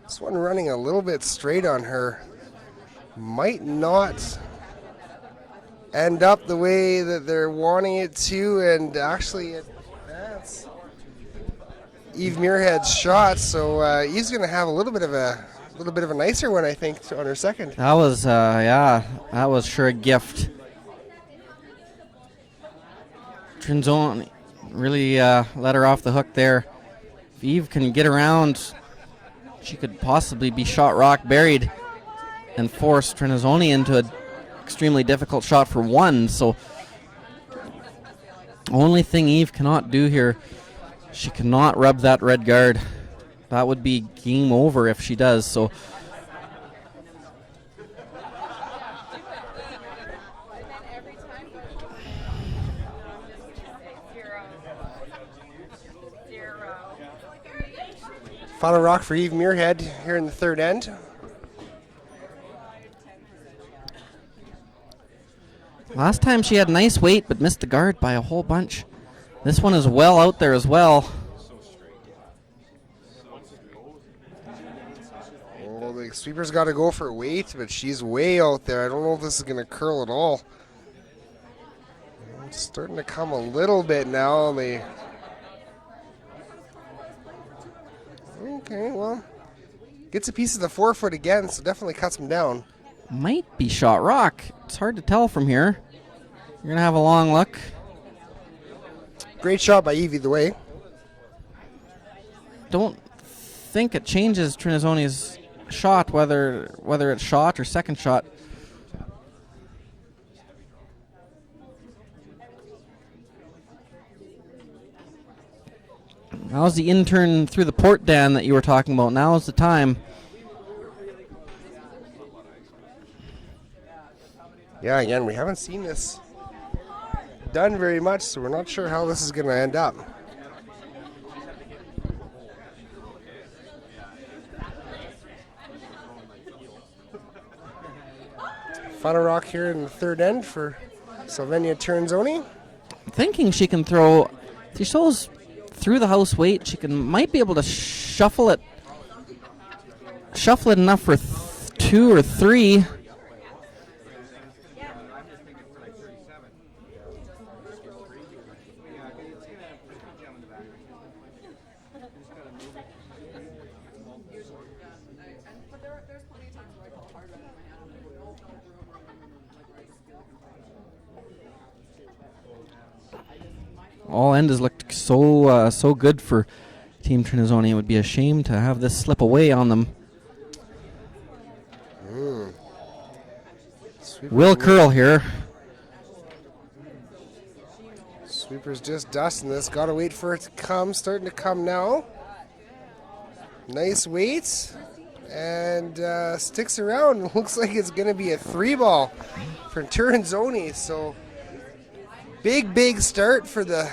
This one running a little bit straight on her. Might not end up the way that they're wanting it to, and actually that's Eve Muirhead's shot, so Eve's going to have a little bit of a A little bit of a nicer one, I think, on her second. That was, that was sure a gift. Trinzoni really let her off the hook there. If Eve can get around, she could possibly be shot rock buried and force Trinzoni into an extremely difficult shot for one. So, only thing Eve cannot do here, she cannot rub that red guard. That would be game over if she does. So, Final rock for Eve Muirhead here in the third end. last time she had nice weight but missed the guard by a whole bunch. This one is well out there as well. Oh, the sweeper's got to go for weight, but she's way out there. I don't know if this is going to curl at all. It's starting to come a little bit now. Okay, well, gets a piece of the forefoot again, so definitely cuts him down. Might be shot rock. It's hard to tell from here. You're going to have a long look. Great shot by Eve either way. Don't think it changes Trinzoni's shot, whether it's shot or second shot. Now's the intern through the port, Dan, that you were talking about. Now's the time. Yeah, again, we haven't seen this done very much, so we're not sure how this is going to end up. Final rock here in the third end for Sylvania Trinzoni. Thinking she can throw. If she shows through the house weight, she might be able to shuffle it enough for 2 or 3. All end has looked so good for Team Trinzoni. It would be a shame to have this slip away on them. Will curl here. Sweeper's just dusting this. Got to wait for it to come. Starting to come now. Nice weight. And sticks around. Looks like it's going to be a 3-ball for Trinzoni. So big start for the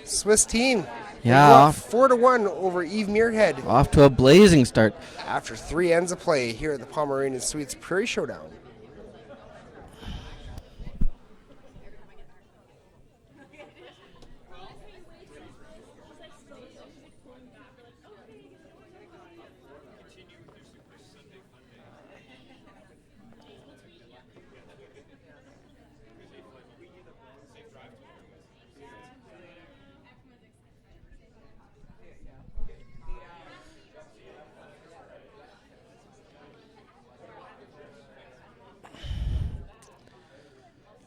Swiss team. Yeah. 4-1 over Eve Muirhead. Off to a blazing start. After 3 ends of play here at the Pomeroy Suites Prairie Showdown.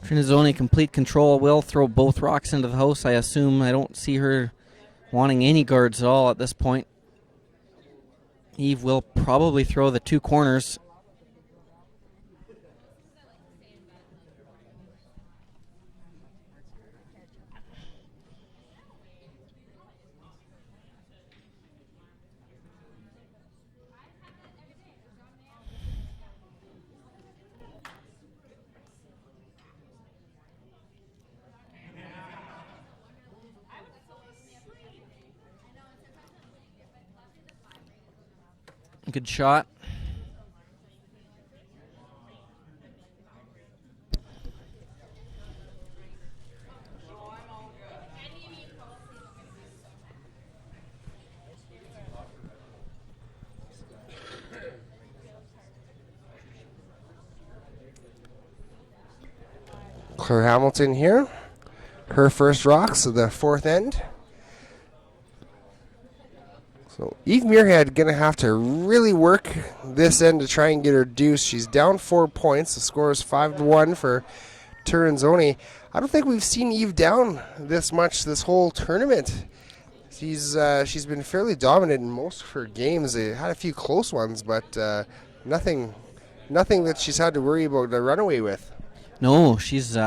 Trinzoni complete control. Will throw both rocks into the house, I assume. I don't see her wanting any guards at all at this point. Eve will probably throw the 2 corners. Good shot. Claire Hamilton here. Her first rocks of the 4th end. So Eve Muirhead going to have to really work this end to try and get her deuce. She's down 4 points. The score is 5-1 for Turanzoni. I don't think we've seen Eve down this much this whole tournament. She's been fairly dominant in most of her games. They had a few close ones, but nothing that she's had to worry about a runaway with. No, she's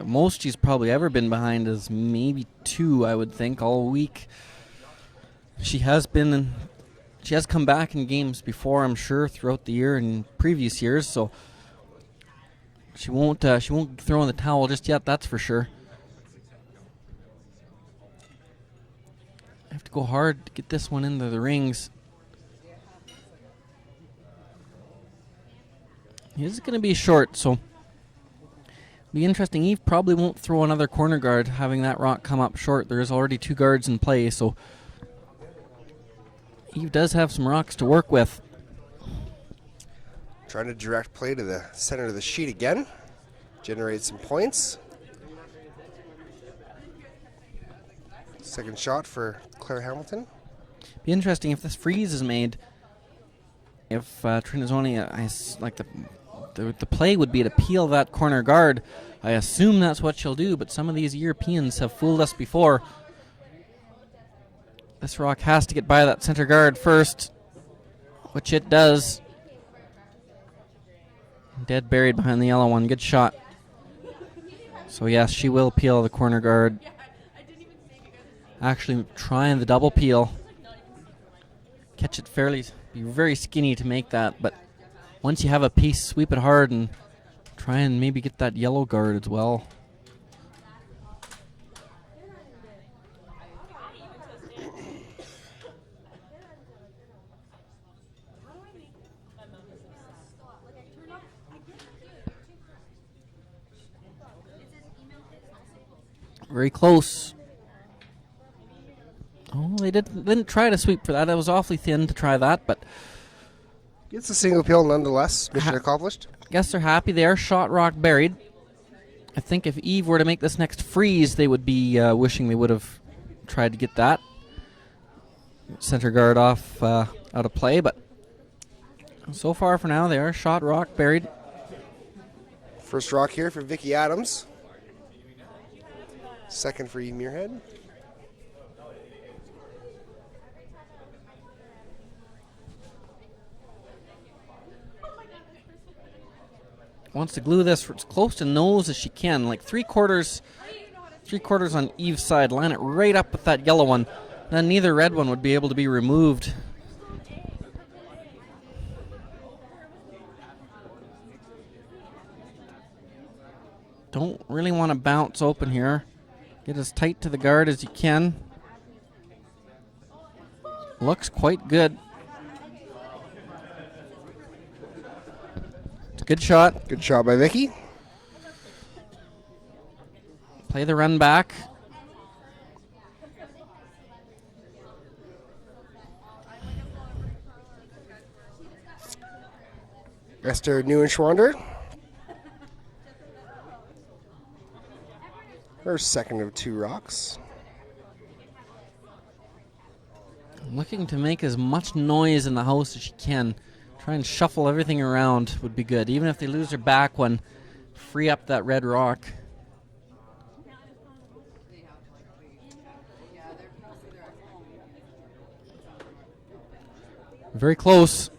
most she's probably ever been behind is maybe 2, I would think, all week. She has come back in games before, I'm sure, throughout the year and previous years, so she won't throw in the towel just yet, that's for sure. I have to go hard to get this one into the rings. It is going to be short, so be interesting. Eve probably won't throw another corner guard having that rock come up short. There's already 2 guards in play, so Eve does have some rocks to work with. Trying to direct play to the center of the sheet again. Generate some points. Second shot for Claire Hamilton. Be interesting if this freeze is made. If Trinazzoni, like the play would be to peel that corner guard. I assume that's what she'll do, but some of these Europeans have fooled us before. This rock has to get by that center guard first, which it does. Dead buried behind the yellow one. Good shot. So yes, she will peel the corner guard. Actually trying the double peel. Catch it fairly, be very skinny to make that, but once you have a piece, sweep it hard and try and maybe get that yellow guard as well. Very close. Oh, they didn't try to sweep for that. It was awfully thin to try that, but Gets a single peel nonetheless. Mission accomplished. guess they're happy there. Shot rock buried. I think if Eve were to make this next freeze, they would be wishing they would have tried to get that center guard off out of play, but so far for now, they are shot rock buried. First rock here for Vicky Adams. Second for Eve Muirhead. Wants to glue this as close to nose as she can, like three quarters on Eve's side. Line it right up with that yellow one. Then neither red one would be able to be removed. Don't really want to bounce open here. Get as tight to the guard as you can. Looks quite good. It's a good shot. Good shot by Vicky. Play the run back. Esther Neuenschwander. Her second of 2 rocks. Looking to make as much noise in the house as she can. Try and shuffle everything around would be good. Even if they lose their back one, free up that red rock. Very close.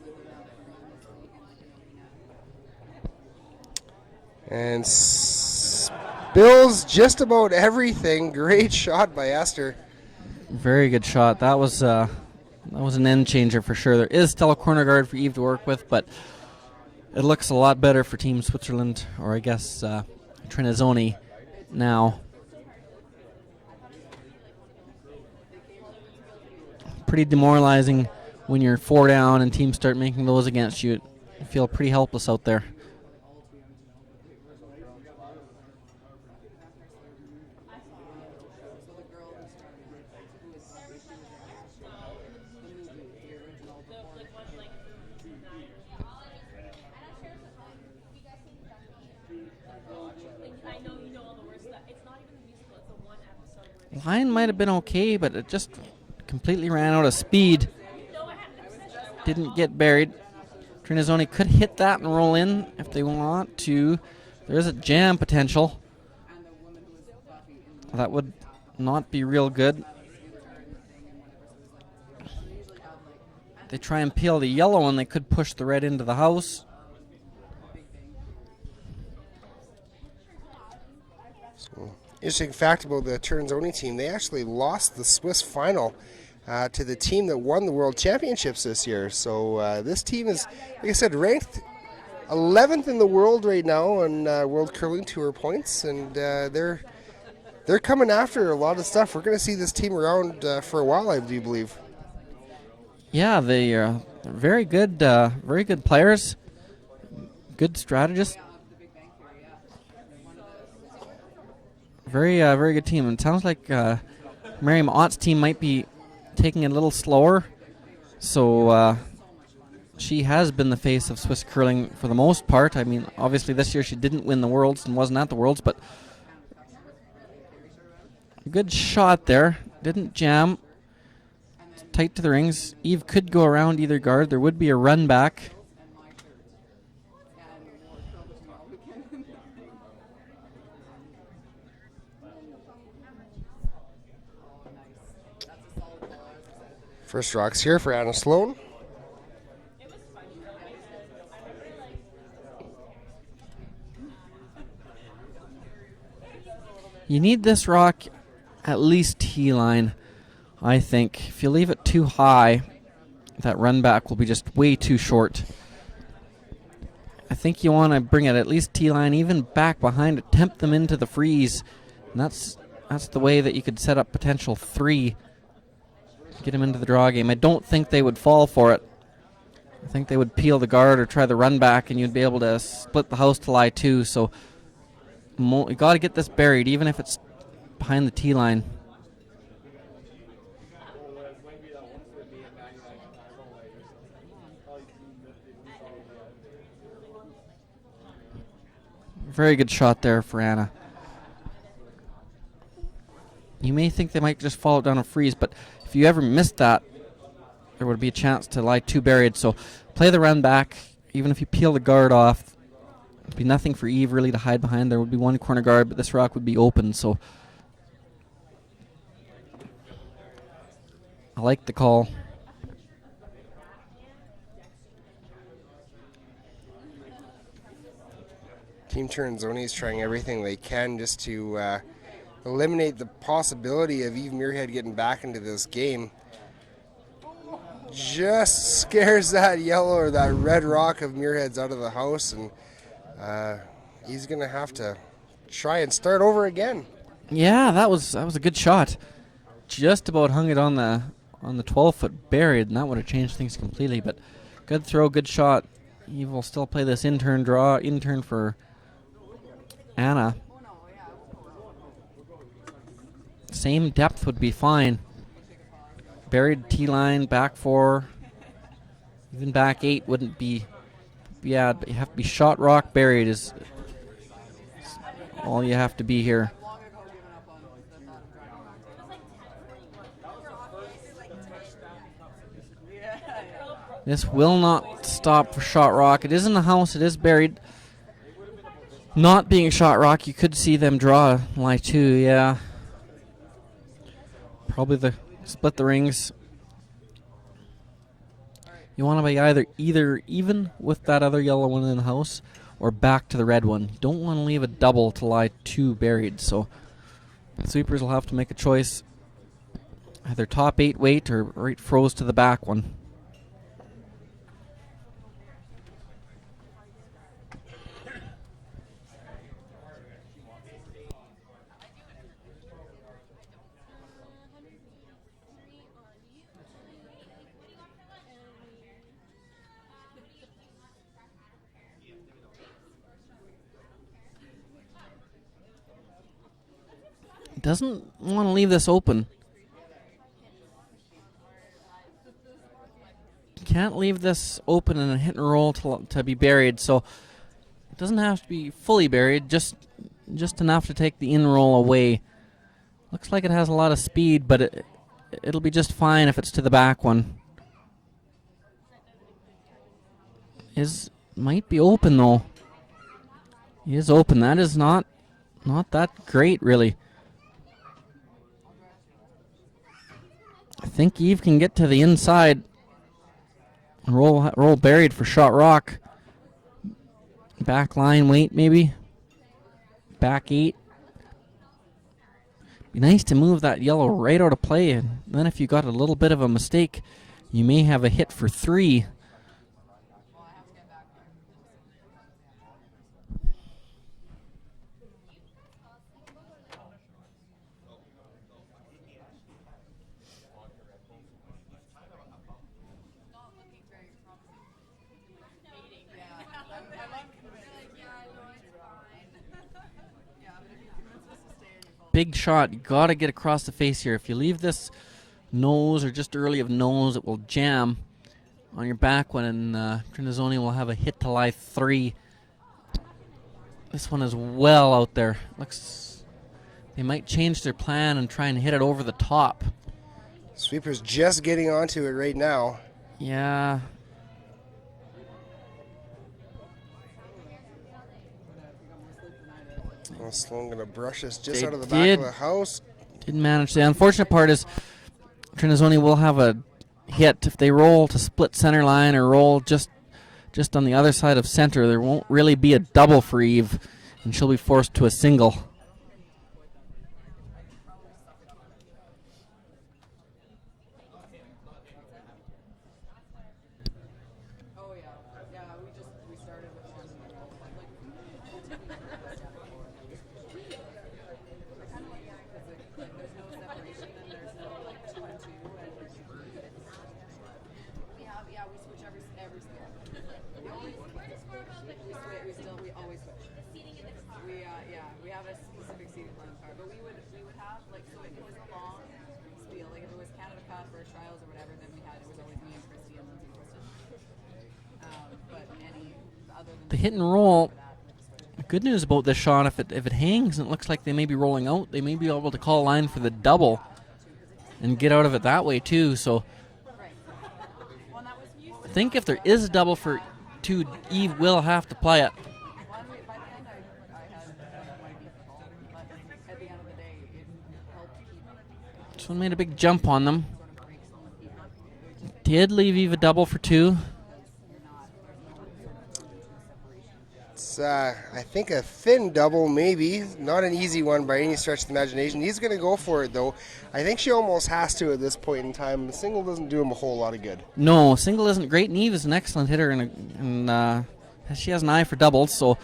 And spills just about everything. Great shot by Esther. Very good shot. That was an end changer for sure. There is still a corner guard for Eve to work with, but it looks a lot better for Team Switzerland, or I guess Trinazzoni now. Pretty demoralizing when you're 4 down and teams start making those against you. You feel pretty helpless out there. Line might have been okay, but it just completely ran out of speed. Didn't get buried. Trinazzoni could hit that and roll in if they want to. There is a jam potential. That would not be real good. They try and peel the yellow and they could push the red into the house. So, interesting fact about the Trinazzoni team, they actually lost the Swiss final to the team that won the World Championships this year. So this team is, like I said, ranked 11th in the world right now on World Curling Tour points, and they're coming after a lot of stuff. We're going to see this team around for a while, I do believe. Yeah, they are very good players, good strategists. Very good team. And it sounds like Miriam Ott's team might be taking it a little slower. So she has been the face of Swiss curling for the most part. I mean, obviously this year she didn't win the Worlds and wasn't at the Worlds, but good shot there. Didn't jam. Tight to the rings. Eve could go around either guard. There would be a run back. First rocks here for Anna Sloan. You need this rock at least T-line, I think. If you leave it too high, that run back will be just way too short. I think you want to bring it at least T-line, even back behind it, tempt them into the freeze. And that's the way that you could set up potential 3. Get them into the draw game. I don't think they would fall for it. I think they would peel the guard or try the run back, and you'd be able to split the house to lie 2. So you got to get this buried, even if it's behind the T line. Very good shot there for Anna. You may think they might just fall down a freeze, but if you ever missed that, there would be a chance to lie 2 buried. So play the run back. Even if you peel the guard off, there'd be nothing for Eve really to hide behind. There would be one corner guard, but this rock would be open. So I like the call. Team Trinazzoni is trying everything they can just to eliminate the possibility of Eve Muirhead getting back into this game. Just scares that yellow or that red rock of Muirhead's out of the house, and he's going to have to try and start over again. Yeah, that was a good shot. Just about hung it on the 12-foot buried, and that would have changed things completely. But good throw, good shot. Eve will still play this intern for Anna. Same depth would be fine. Buried T-line, back 4, even back 8 wouldn't be bad, but you have to be shot rock buried is all you have to be here. This will not stop for shot rock. It is in the house, it is buried. Not being shot rock, you could see them draw lie 2, yeah. Probably split the rings. You want to be either even with that other yellow one in the house or back to the red one. You don't want to leave a double to lie 2 buried. So sweepers will have to make a choice. Either top 8 weight or right froze to the back one. Doesn't want to leave this open. Can't leave this open and a hit and roll to be buried, so it doesn't have to be fully buried, just enough to take the in roll away. Looks like it has a lot of speed, but it'll be just fine if it's to the back one. Might be open though. He is open. That is not that great, really. I think Eve can get to the inside and roll buried for shot rock. Back line weight maybe. Back 8. Be nice to move that yellow right out of play, and then if you got a little bit of a mistake, you may have a hit for 3. Big shot. You got to get across the face here. If you leave this nose or just early of nose, it will jam on your back one, and Trinizoni will have a hit to lie 3. This one is well out there. Looks they might change their plan and try and hit it over the top. Sweeper's just getting onto it right now. Yeah. Well, Sloan going to brush us just out of the back of the house. Didn't manage. The unfortunate part is Trinizoni will have a hit if they roll to split center line or roll just on the other side of center. There won't really be a double for Eve, and she'll be forced to a single. The hit and roll, good news about this shot, if it hangs and it looks like they may be rolling out, they may be able to call a line for the double and get out of it that way too. So I think if there is a double for 2, Eve will have to play it. This one made a big jump on them. Did leave Eve a double for 2. I think a thin double, maybe. Not an easy one by any stretch of the imagination. He's going to go for it, though. I think she almost has to at this point in time. The single doesn't do him a whole lot of good. No, single isn't great, and Eve is an excellent hitter, and she has an eye for doubles, so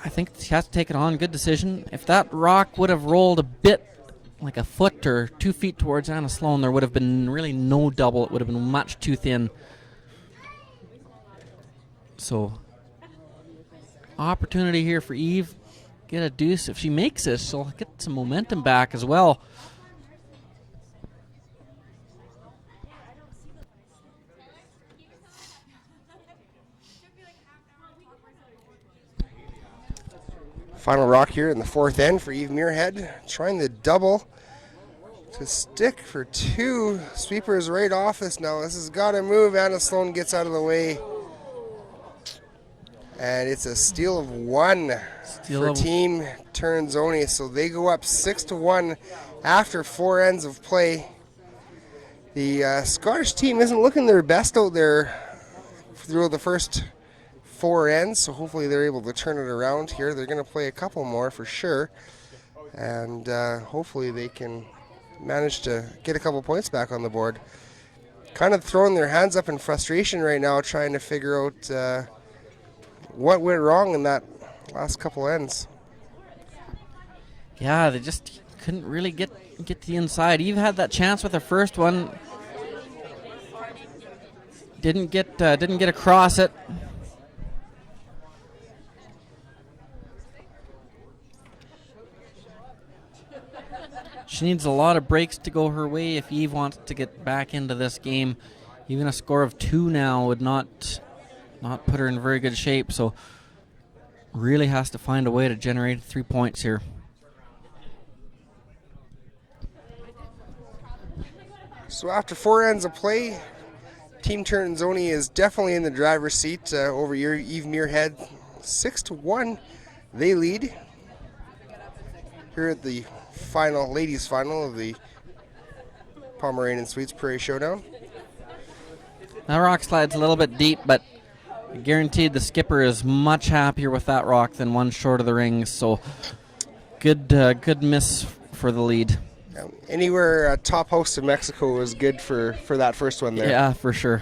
I think she has to take it on. Good decision. If that rock would have rolled a bit, like a foot or 2 feet towards Anna Sloan, there would have been really no double. It would have been much too thin. So, opportunity here for Eve. Get a deuce. If she makes this, she'll get some momentum back as well. Final rock here in the 4th end for Eve Muirhead. Trying the double to stick for 2. Sweeper's right off this now. This has got to move. Anna Sloan gets out of the way. And it's a steal of 1 for Team Trinizoni. So they go up 6-1 after 4 ends of play. The Scottish team isn't looking their best out there through the first 4 ends. So hopefully they're able to turn it around here. They're going to play a couple more for sure. And hopefully they can manage to get a couple points back on the board. Kind of throwing their hands up in frustration right now, trying to figure out what went wrong in that last couple ends. Yeah, they just couldn't really get to the inside. Eve had that chance with her first one. Didn't get across it. She needs a lot of breaks to go her way if Eve wants to get back into this game. Even a score of 2 now would not put her in very good shape, so really has to find a way to generate 3 points here. So after 4 ends of play, Team Ternzoni is definitely in the driver's seat over Eve Muirhead. 6-1, they lead here at the final, ladies' final of the Pomeranian Suites Prairie Showdown. That rock slide's a little bit deep, but guaranteed the skipper is much happier with that rock than one short of the rings. So good miss for the lead. Anywhere top host of Mexico is good for that first one there. Yeah, for sure.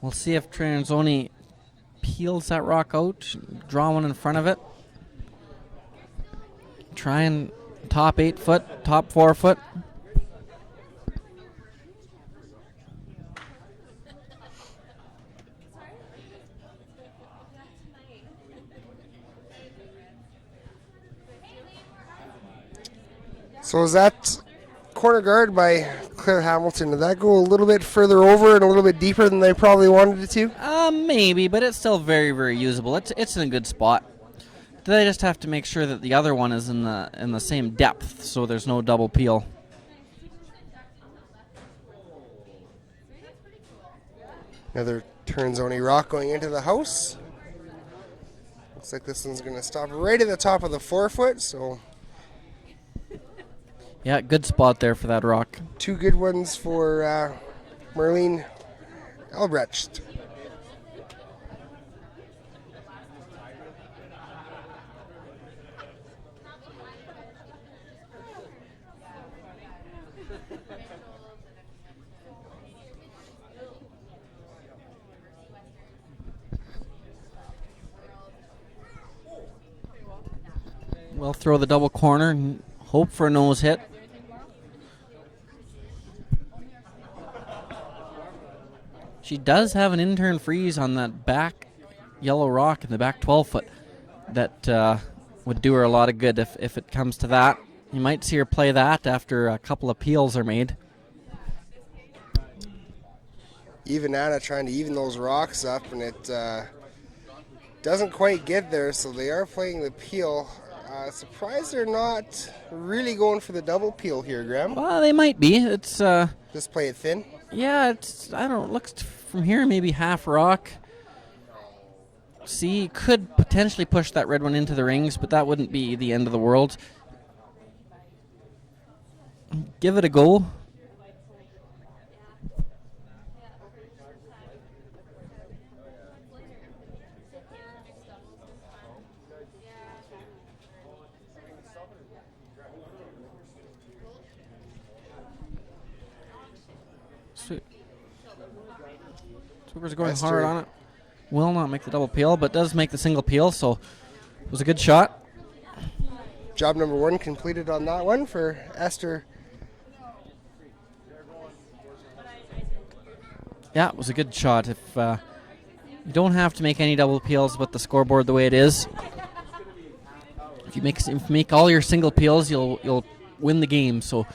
We'll see if Ternzoni peels that rock out, draw one in front of it. Try and top 8 foot, top 4 foot. So is that corner guard by Claire Hamilton? Did that go a little bit further over and a little bit deeper than they probably wanted it to? Maybe, but it's still very, very usable. It's in a good spot. They just have to make sure that the other one is in the same depth, so there's no double peel. Another Ternzoni rock going into the house. Looks like this one's going to stop right at the top of the 4 foot, so Yeah, good spot there for that rock. 2 good ones for Marlene Albrecht. We'll throw the double corner and hope for a nose hit. She does have an intern freeze on that back yellow rock in the back 12 foot that would do her a lot of good if it comes to that. You might see her play that after a couple of peels are made. Even Anna trying to even those rocks up, and it doesn't quite get there, so they are playing the peel. Surprised they're not really going for the double peel here, Graham. Well, they might be. It's Just play it thin. yeah, it's I don't know, looks from here maybe half rock. See, could potentially push that red one into the rings, but that wouldn't be the end of the world. Give it a go. Swipper's going hard on it. Will not make the double peel, but does make the single peel, so it was a good shot. Job number 1 completed on that one for Esther. Yeah, it was a good shot. If you don't have to make any double peels with the scoreboard the way it is. If you make all your single peels, you'll win the game. So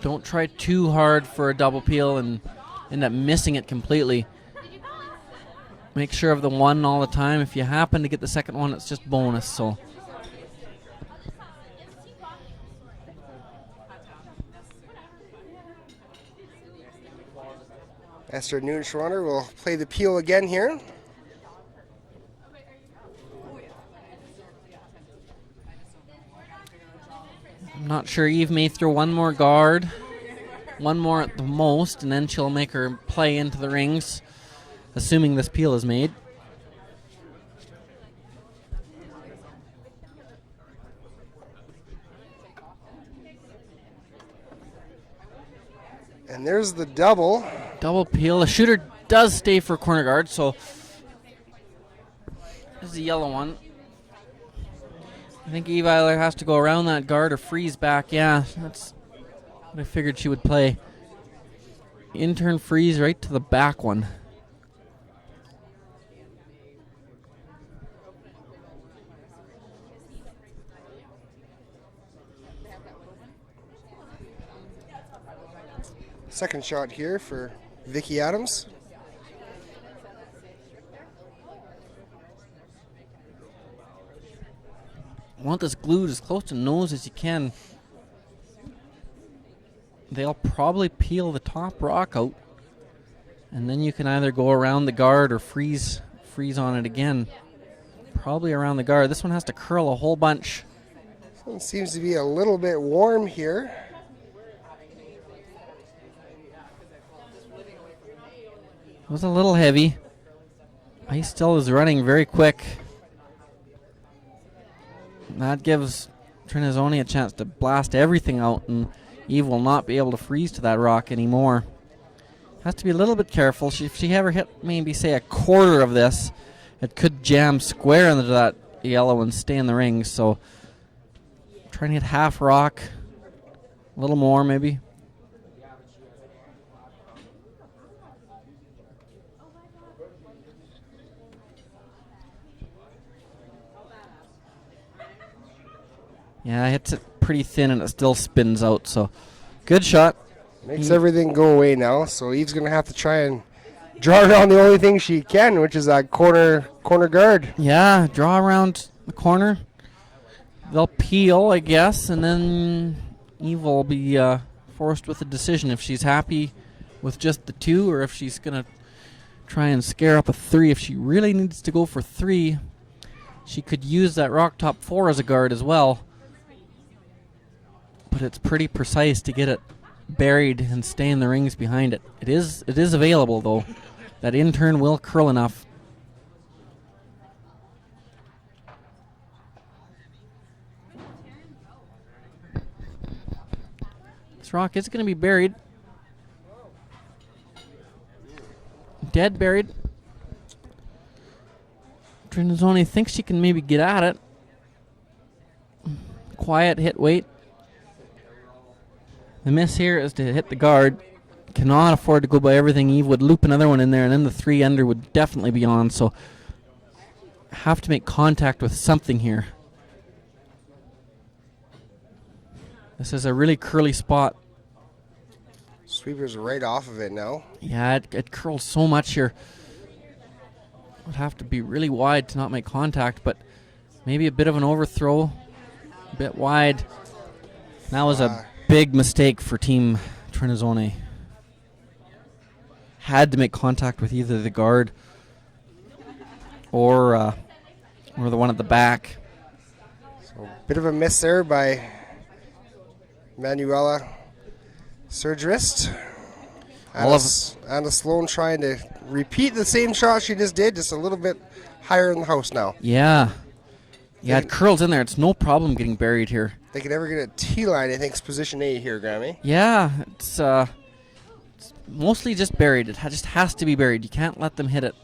don't try too hard for a double peel and end up missing it completely. Make sure of the one all the time. If you happen to get the second one, it's just bonus. So Esther Noonschwander will play the peel again here. I'm not sure. Eve may throw one more guard, one more at the most, and then she'll make her play into the rings, assuming this peel is made. And there's the double. Double peel. The shooter does stay for corner guard, so this is the yellow one. I think Eve either has to go around that guard or freeze back. Yeah, that's what I figured she would play. Intern freeze right to the back one. Second shot here for Vicky Adams. Want this glued as close to the nose as you can. They'll probably peel the top rock out, and then you can either go around the guard or freeze on it again. Probably around the guard. This one has to curl a whole bunch. This one seems to be a little bit warm here. It was a little heavy. Ice still is running very quick. That gives Trinizoni a chance to blast everything out, and Eve will not be able to freeze to that rock anymore. Has to be a little bit careful. If she ever hit maybe, say, a quarter of this, it could jam square into that yellow and stay in the ring. So trying to hit half rock, a little more maybe. Yeah, it hits it pretty thin and it still spins out, so good shot. Makes everything go away now, so Eve's going to have to try and draw around the only thing she can, which is that corner guard. Yeah, draw around the corner. They'll peel, I guess, and then Eve will be forced with a decision if she's happy with just the two or if she's going to try and scare up a three. If she really needs to go for three, she could use that rock top four as a guard as well. But it's pretty precise to get it buried and stay in the rings behind it. It is available, though. That in turn will curl enough. This rock is going to be buried. Dead buried. Trinizoni thinks she can maybe get at it. Quiet hit weight. The miss here is to hit the guard. Cannot afford to go by everything. Eve would loop another one in there, and then the three under would definitely be on. So have to make contact with something here. This is a really curly spot. Sweeper's right off of it now. Yeah, it curls so much here. Would have to be really wide to not make contact, but maybe a bit of an overthrow. A bit wide. That was a big mistake for Team Trinizoni. Had to make contact with either the guard or the one at the back. So bit of a miss there by Manuela Surgerist. Anna Sloan trying to repeat the same shot she just did, just a little bit higher in the house now. Yeah, it curls in there. It's no problem getting buried here. They could ever get a T-line, I think, it's position A here, Grammy. Yeah, it's mostly just buried. It just has to be buried. You can't let them hit it.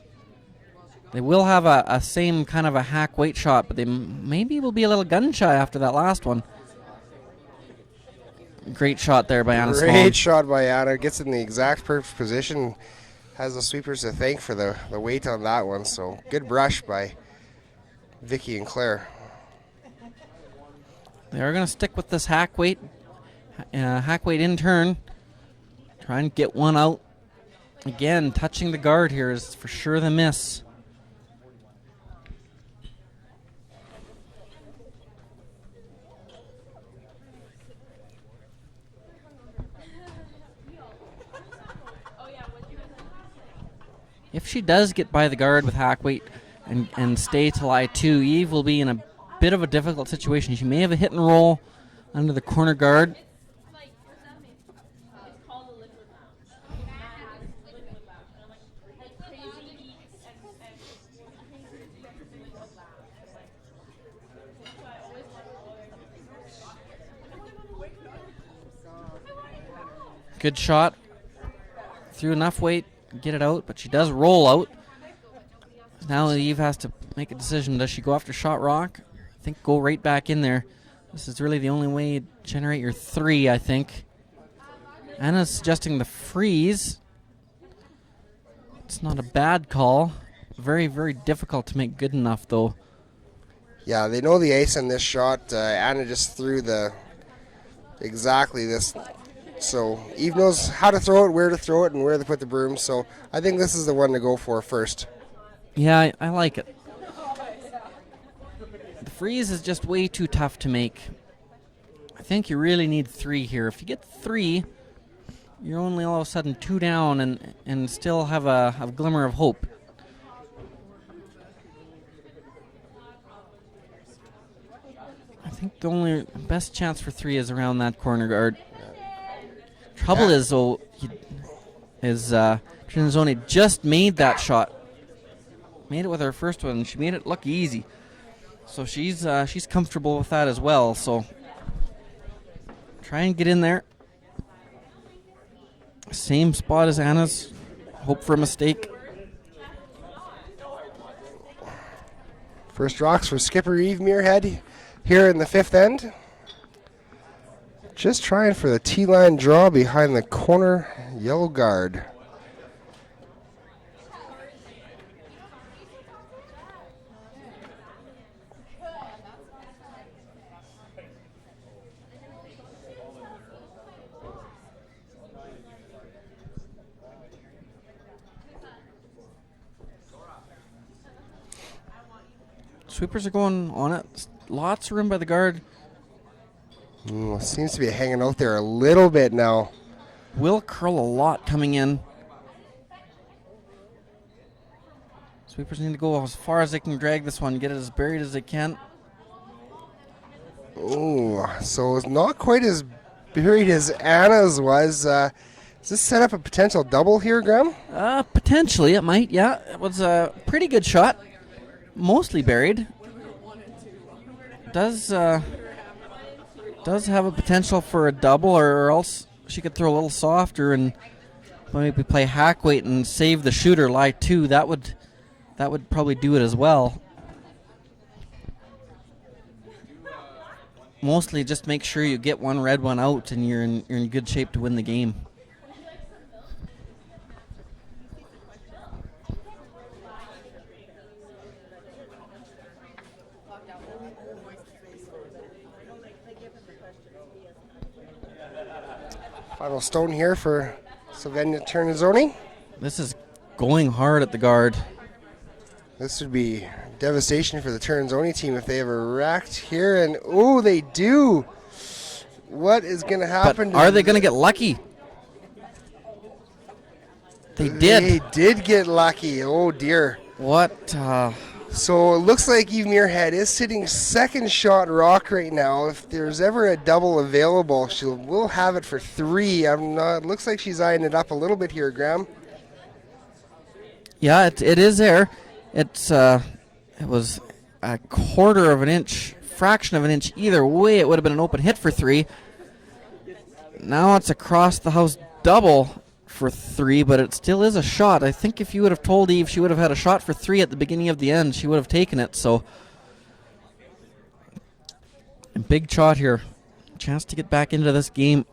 They will have a same kind of a hack weight shot, but they maybe will be a little gun shy after that last one. Great shot there by Anna Sloan. Great shot by Anna. Gets in the exact perfect position. Has the sweepers to thank for the weight on that one. So good brush by Vicky and Claire. They are going to stick with this hack weight in turn. Try and get one out. Again, touching the guard here is for sure the miss. If she does get by the guard with hack weight and stay till I2, Eve will be in a bit of a difficult situation. She may have a hit and roll under the corner guard. Good shot. Threw enough weight. Get it out, but she does roll out. Now Eve has to make a decision. Does she go after shot rock? I think go right back in there. This is really the only way you generate your three, I think. Anna's suggesting the freeze. It's not a bad call. Very, very difficult to make good enough, though. Yeah, they know the ace in this shot. Anna just threw exactly this So Eve knows how to throw it, where to throw it, and where to put the broom. So I think this is the one to go for first. Yeah, I like it. The freeze is just way too tough to make. I think you really need 3 here. If you get 3, you're only all of a sudden 2 down and still have a glimmer of hope. I think the only best chance for 3 is around that corner guard. Trouble is, though, Trinzoni just made that shot. Made it with her first one. She made it look easy. So she's comfortable with that as well. So try and get in there. Same spot as Anna's. Hope for a mistake. First rocks for skipper Eve Muirhead here in the 5th end. Just trying for the T-line draw behind the corner yellow guard. Sweepers are going on it. Lots of room by the guard. Seems to be hanging out there a little bit now. Will curl a lot coming in. Sweepers need to go as far as they can drag this one, get it as buried as they can. Oh, so it's not quite as buried as Anna's was. Does this set up a potential double here, Graham? Potentially, it might, yeah. It was a pretty good shot. Mostly buried. Does have a potential for a double, or else she could throw a little softer and maybe play hack weight and save the shooter lie 2. That would probably do it as well. Mostly just make sure you get one red one out and you're in good shape to win the game. Final stone here for Sylvania Ternazoni. This is going hard at the guard. This would be devastation for the Ternazoni team if they ever racked here. And, oh, they do. What is going to happen? But are they going to get lucky? They did. They did get lucky. Oh, dear. What? So it looks like Eve Muirhead is sitting second shot rock right now. If there's ever a double available, she will have it for 3. It looks like she's eyeing it up a little bit here, Graham. Yeah, it is there. It was a quarter of an inch, fraction of an inch. Either way, it would have been an open hit for 3. Now it's across the house double for 3, but it still is a shot. I think if you would have told Eve she would have had a shot for 3 at the beginning of the end, she would have taken it. So a big shot here. Chance to get back into this game.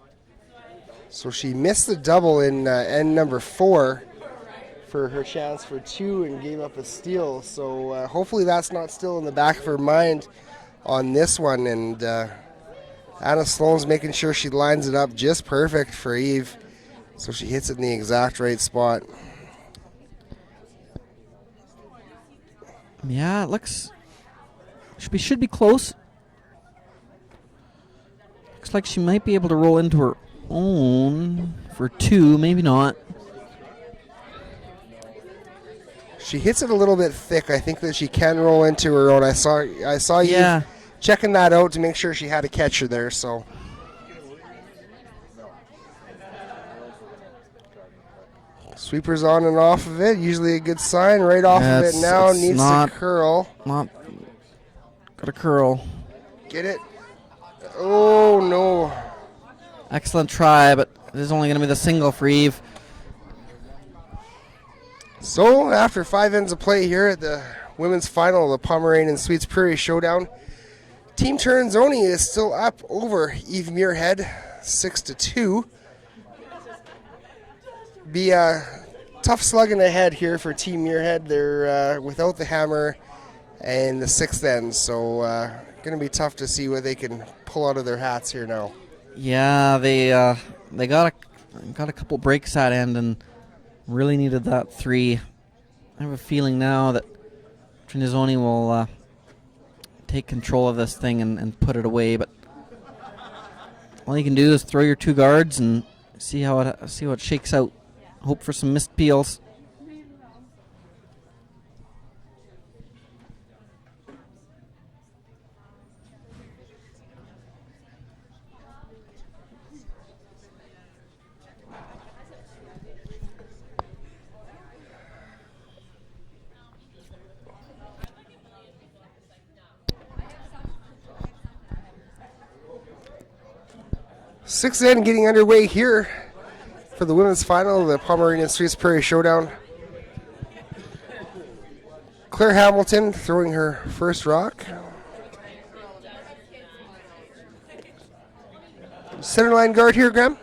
So she missed the double in end number 4 for her chance for 2 and gave up a steal. So hopefully that's not still in the back of her mind on this one. And Anna Sloan's making sure she lines it up just perfect for Eve. So she hits it in the exact right spot. Yeah, it looks... should be close. Looks like she might be able to roll into her own for 2, maybe not. She hits it a little bit thick. I think that she can roll into her own. I saw you checking that out to make sure she had a catcher there. So sweepers on and off of it. Usually a good sign. Right off of it now. Needs to curl. Not got a curl. Get it. Oh, no. Excellent try, but this is only going to be the single for Eve. So, after 5 ends of play here at the women's final of the Pomeroy and Sweets Prairie Showdown, Team Ternazoni is still up over Eve Muirhead, 6-2. Be a tough slugging ahead here for Team Muirhead. They're without the hammer and the 6th end, so going to be tough to see what they can pull out of their hats here now. Yeah, they got a couple breaks at end and really needed that 3. I have a feeling now that Trinizoni will take control of this thing and put it away, but all you can do is throw your 2 guards and see how it shakes out. Hope for some missed peels. Sixth end getting underway here for the women's final of the Pomeroy and Grande Prairie Showdown. Claire Hamilton throwing her first rock. Centerline guard here, Graham.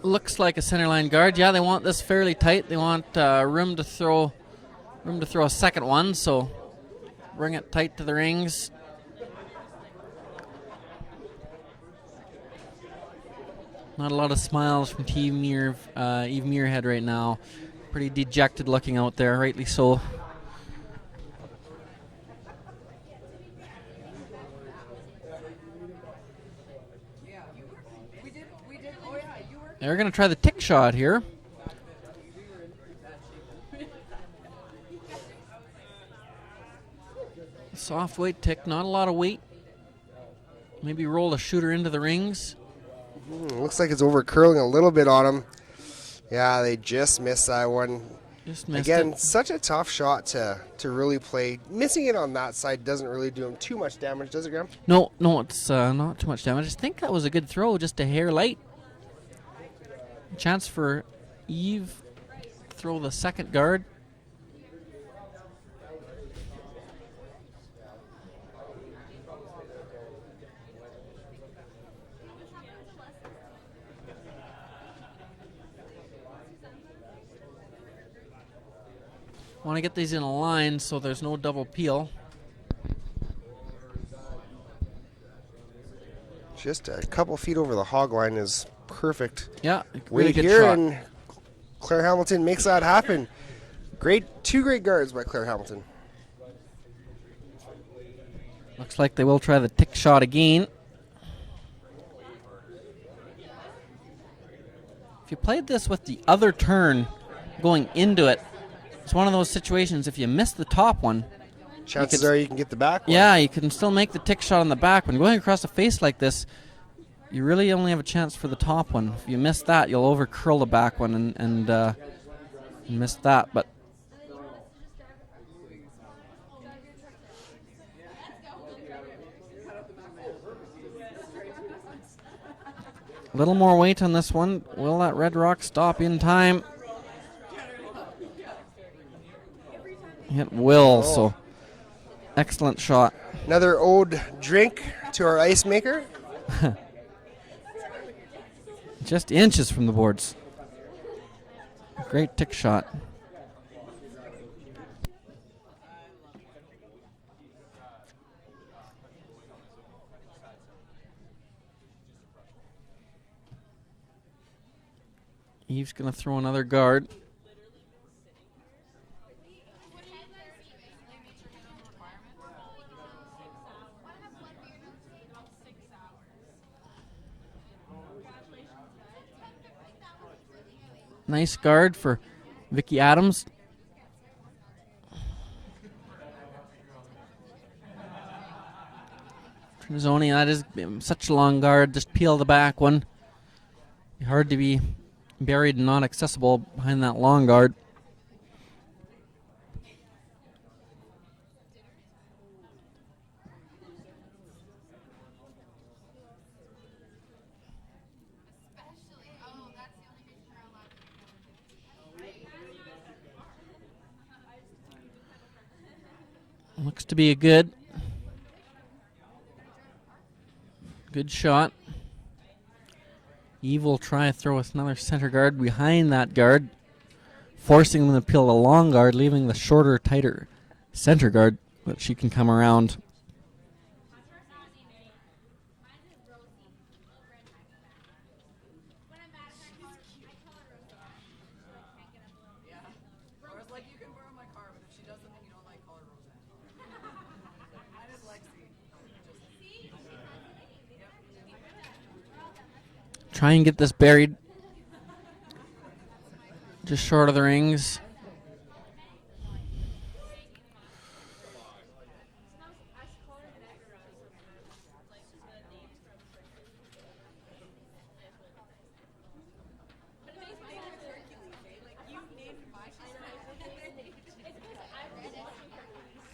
Looks like a centerline guard. Yeah, they want this fairly tight. They want room to throw a second one. So bring it tight to the rings. Not a lot of smiles from Eve Muirhead right now. Pretty dejected looking out there, rightly so. They're going to try the tick shot here. Soft weight tick, not a lot of weight. Maybe roll a shooter into the rings. Looks like it's over curling a little bit on him. Yeah, they just missed that one. Just missed Again, it. such a tough shot to really play. Missing it on that side doesn't really do him too much damage, does it, Graham? No, it's not too much damage. I think that was a good throw, just a hair light. Chance for Eve. Throw the second guard. Want to get these in a line so there's no double peel. Just a couple feet over the hog line is perfect. Yeah, Really really good here, shot. and Claire Hamilton makes that happen. Two great guards by Claire Hamilton. Looks like they will try the tick shot again. If you played this with the other turn going into it, it's one of those situations, if you miss the top one, Chances are you can get the back one. yeah, you can still make the tick shot on the back one. Going across the face like this, you really only have a chance for the top one. If you miss that, you'll over curl the back one and miss that. But a little more weight on this one. Will that red rock stop in time? It will, so excellent shot. Another ode drink to our ice maker. Just inches from the boards. Great tick shot. Eve's going to throw another guard. Nice guard for Vicky Adams. Trinizoni, that is such a long guard. Just peel the back one. Be hard to be buried and not accessible behind that long guard. Looks to be a good shot. Eve will try to throw us another center guard behind that guard, forcing them to peel the long guard, leaving the shorter, tighter center guard, but she can come around. Try and get this buried. Just short of the rings.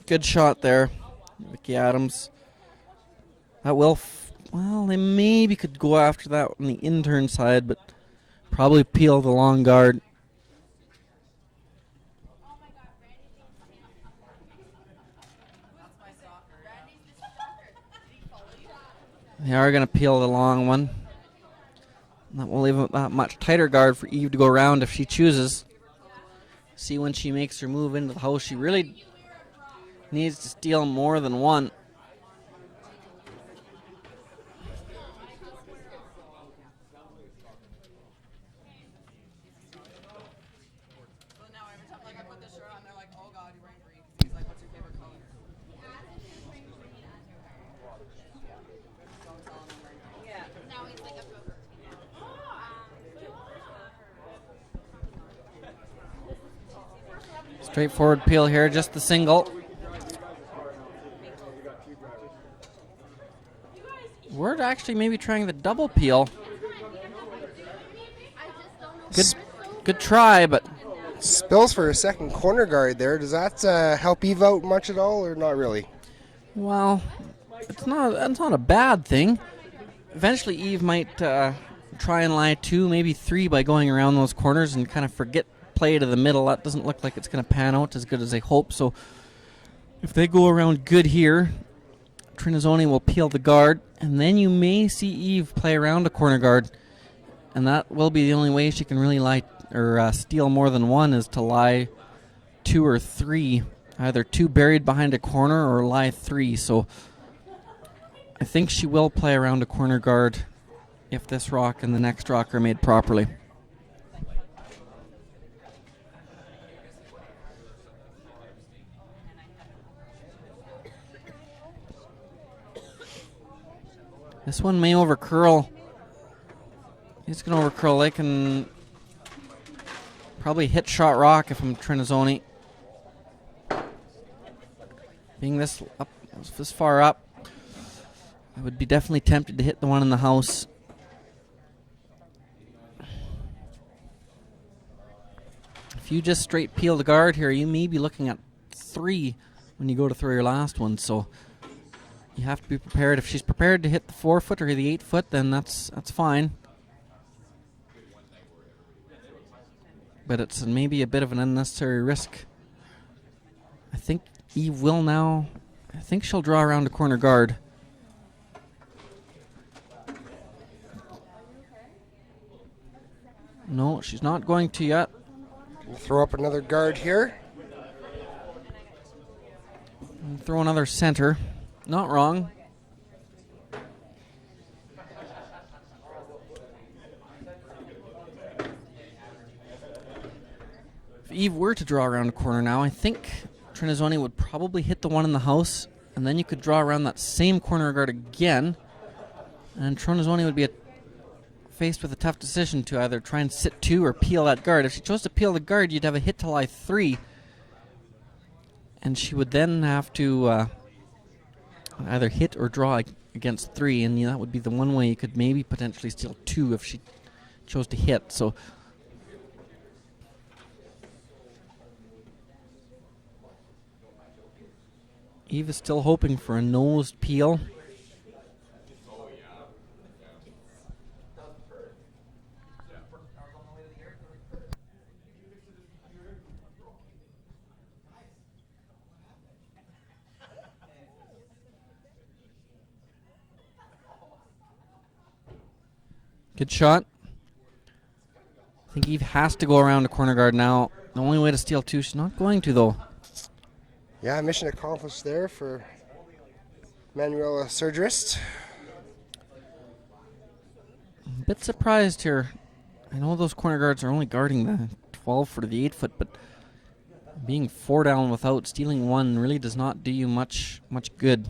Good shot there, Mickey Adams. That will, well, they maybe could go after that on the intern side, but probably peel the long guard. They are going to peel the long one. That will leave a much tighter guard for Eve to go around if she chooses. See, when she makes her move into the house, she really needs to steal more than one. Straightforward peel here, just the single. We're actually maybe trying the double peel. Good try, but Spills for a second corner guard there. Does that help Eve out much at all, or not really? well, it's not a bad thing. Eventually, Eve might try and lie 2, maybe 3 by going around those corners and kind of forget play to the middle. That doesn't look like it's going to pan out as good as they hope. So if they go around good here, Trinazzoni will peel the guard, and then you may see Eve play around a corner guard, and that will be the only way she can really lie or steal more than one, is to lie 2 or 3, either 2 buried behind a corner or lie 3. So I think she will play around a corner guard if this rock and the next rock are made properly. This one may overcurl. It's going to overcurl. They can probably hit shot rock if I'm Trinazzoni. Being this far up, I would be definitely tempted to hit the one in the house. If you just straight peel the guard here, you may be looking at 3 when you go to throw your last one. So you have to be prepared. If she's prepared to hit the 4-foot or the 8-foot, then that's fine. But it's maybe a bit of an unnecessary risk. I think Eve will now. I think she'll draw around a corner guard. No, she's not going to yet. We'll throw up another guard here. And throw another center. Not wrong. If Eve were to draw around a corner now, I think Trinazzoni would probably hit the one in the house, and then you could draw around that same corner guard again, and Trinazzoni would be faced with a tough decision to either try and sit 2 or peel that guard. If she chose to peel the guard, you'd have a hit to lie 3, and she would then have to either hit or draw against 3, and that would be the one way you could maybe potentially steal 2 if she chose to hit. So Eve is still hoping for a nosed peel. Good shot. I think Eve has to go around a corner guard now. The only way to steal 2. She's not going to, though. Yeah, mission accomplished there for Manuela Surgerist. A bit surprised here. I know those corner guards are only guarding the 12-foot or the 8-foot, but being 4 down without stealing 1 really does not do you much good.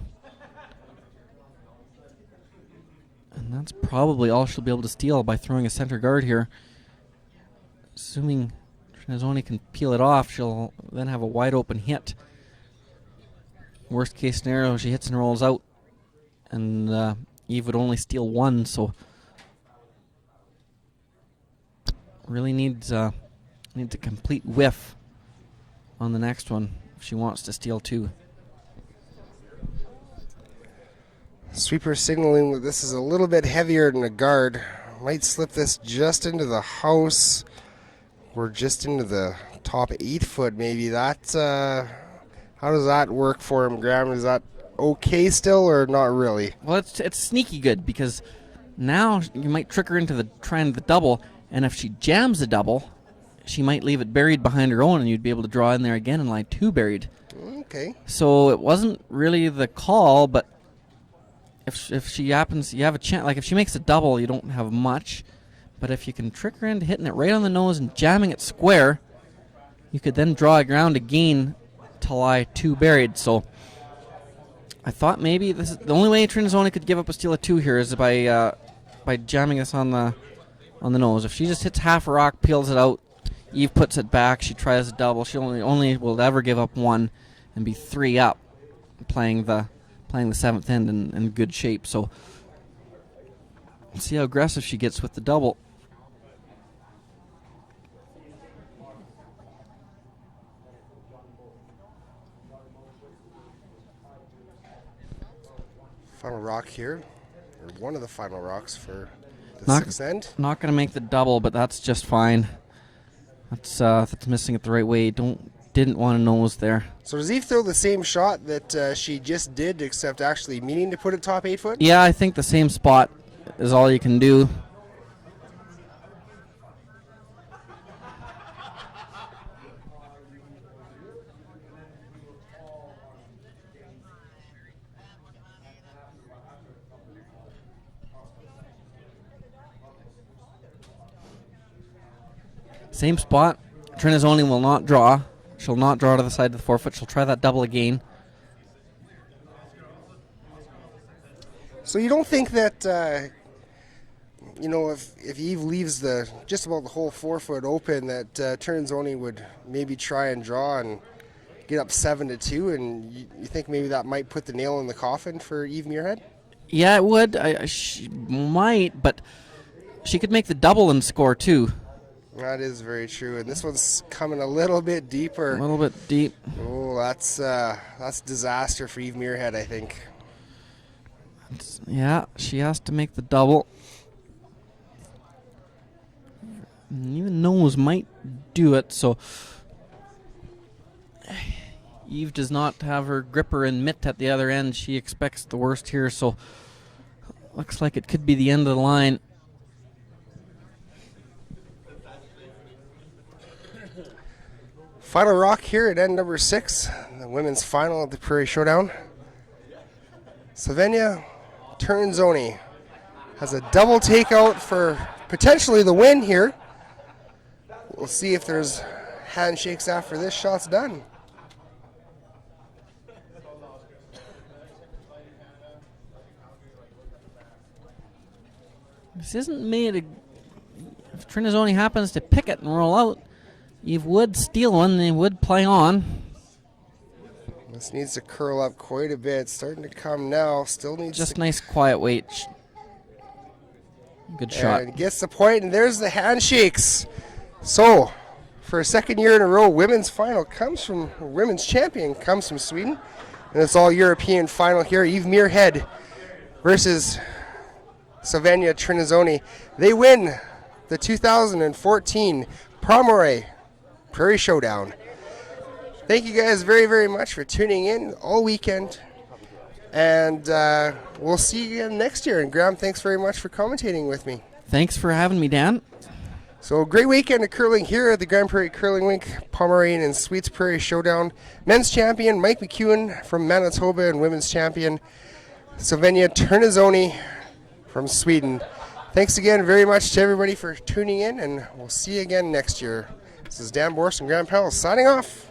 And that's probably all she'll be able to steal by throwing a center guard here. Assuming Trinazoni can peel it off, she'll then have a wide open hit. Worst case scenario, she hits and rolls out, and Eve would only steal one, so really needs a complete whiff on the next one if she wants to steal two. Sweeper signaling that this is a little bit heavier than a guard. Might slip this just into the house or just into the top 8 foot maybe. That how does that work for him, Graham? Is that okay still or not really? Well, it's sneaky good because now you might trick her into trying the double, and if she jams the double, she might leave it buried behind her own, and you'd be able to draw in there again and lie 2 buried. Okay. So it wasn't really the call, but if she happens, you have a chance. Like if she makes a double, you don't have much, but if you can trick her into hitting it right on the nose and jamming it square, you could then draw a ground again to lie 2 buried. So I thought maybe this is the only way Trinazoni could give up a steal of 2 here is by jamming this on the nose. If she just hits half a rock, peels it out, Eve puts it back, she tries a double, she only will ever give up 1 and be 3 up, playing the 7th end in good shape. So let's see how aggressive she gets with the double. Final rock here, or one of the final rocks for the Not- 6th end. Not going to make the double, but that's just fine. That's missing it the right way. Didn't want to nose there. So does Eve throw the same shot that she just did, except actually meaning to put it top 8 foot? Yeah, I think the same spot is all you can do. Same spot. Trinazoni will not draw. She'll not draw to the side of the 4 foot. She'll try that double again. So you don't think that, if Eve leaves just about the whole 4 foot open, that Trinazoni would maybe try and draw and get up 7-2, and you think maybe that might put the nail in the coffin for Eve Muirhead? Yeah, it would. She might, but she could make the double and score too. That is very true, and this one's coming a little bit deeper. A little bit deep. Oh, that's disaster for Eve Muirhead, I think. Yeah, she has to make the double. And even nose might do it, so Eve does not have her gripper and mitt at the other end. She expects the worst here, so looks like it could be the end of the line. Final rock here at end number 6, the women's final of the Prairie Showdown. Slovenia Trinazoni has a double takeout for potentially the win here. We'll see if there's handshakes after this shot's done. This isn't made. If Trinazoni happens to pick it and roll out, Eve would steal one and they would play on. This needs to curl up quite a bit. Starting to come now. Still needs Just to... nice quiet weight. Good shot. And gets the point, and there's the handshakes. So, for a second year in a row, women's champion comes from Sweden. And it's all European final here. Eve Muirhead versus Slovenia Trinazoni. They win the 2014 Pomeroy Prairie Showdown. Thank you guys very, very much for tuning in all weekend. And we'll see you again next year. And Graham, thanks very much for commentating with me. Thanks for having me, Dan. So great weekend of curling here at the Grande Prairie Curling Rink, Pomeranian and Sweets Prairie Showdown. Men's champion Mike McEwen from Manitoba and women's champion Slovenia Trinazoni from Sweden. Thanks again very much to everybody for tuning in, and we'll see you again next year. This is Dan Borst and Graham Powell signing off.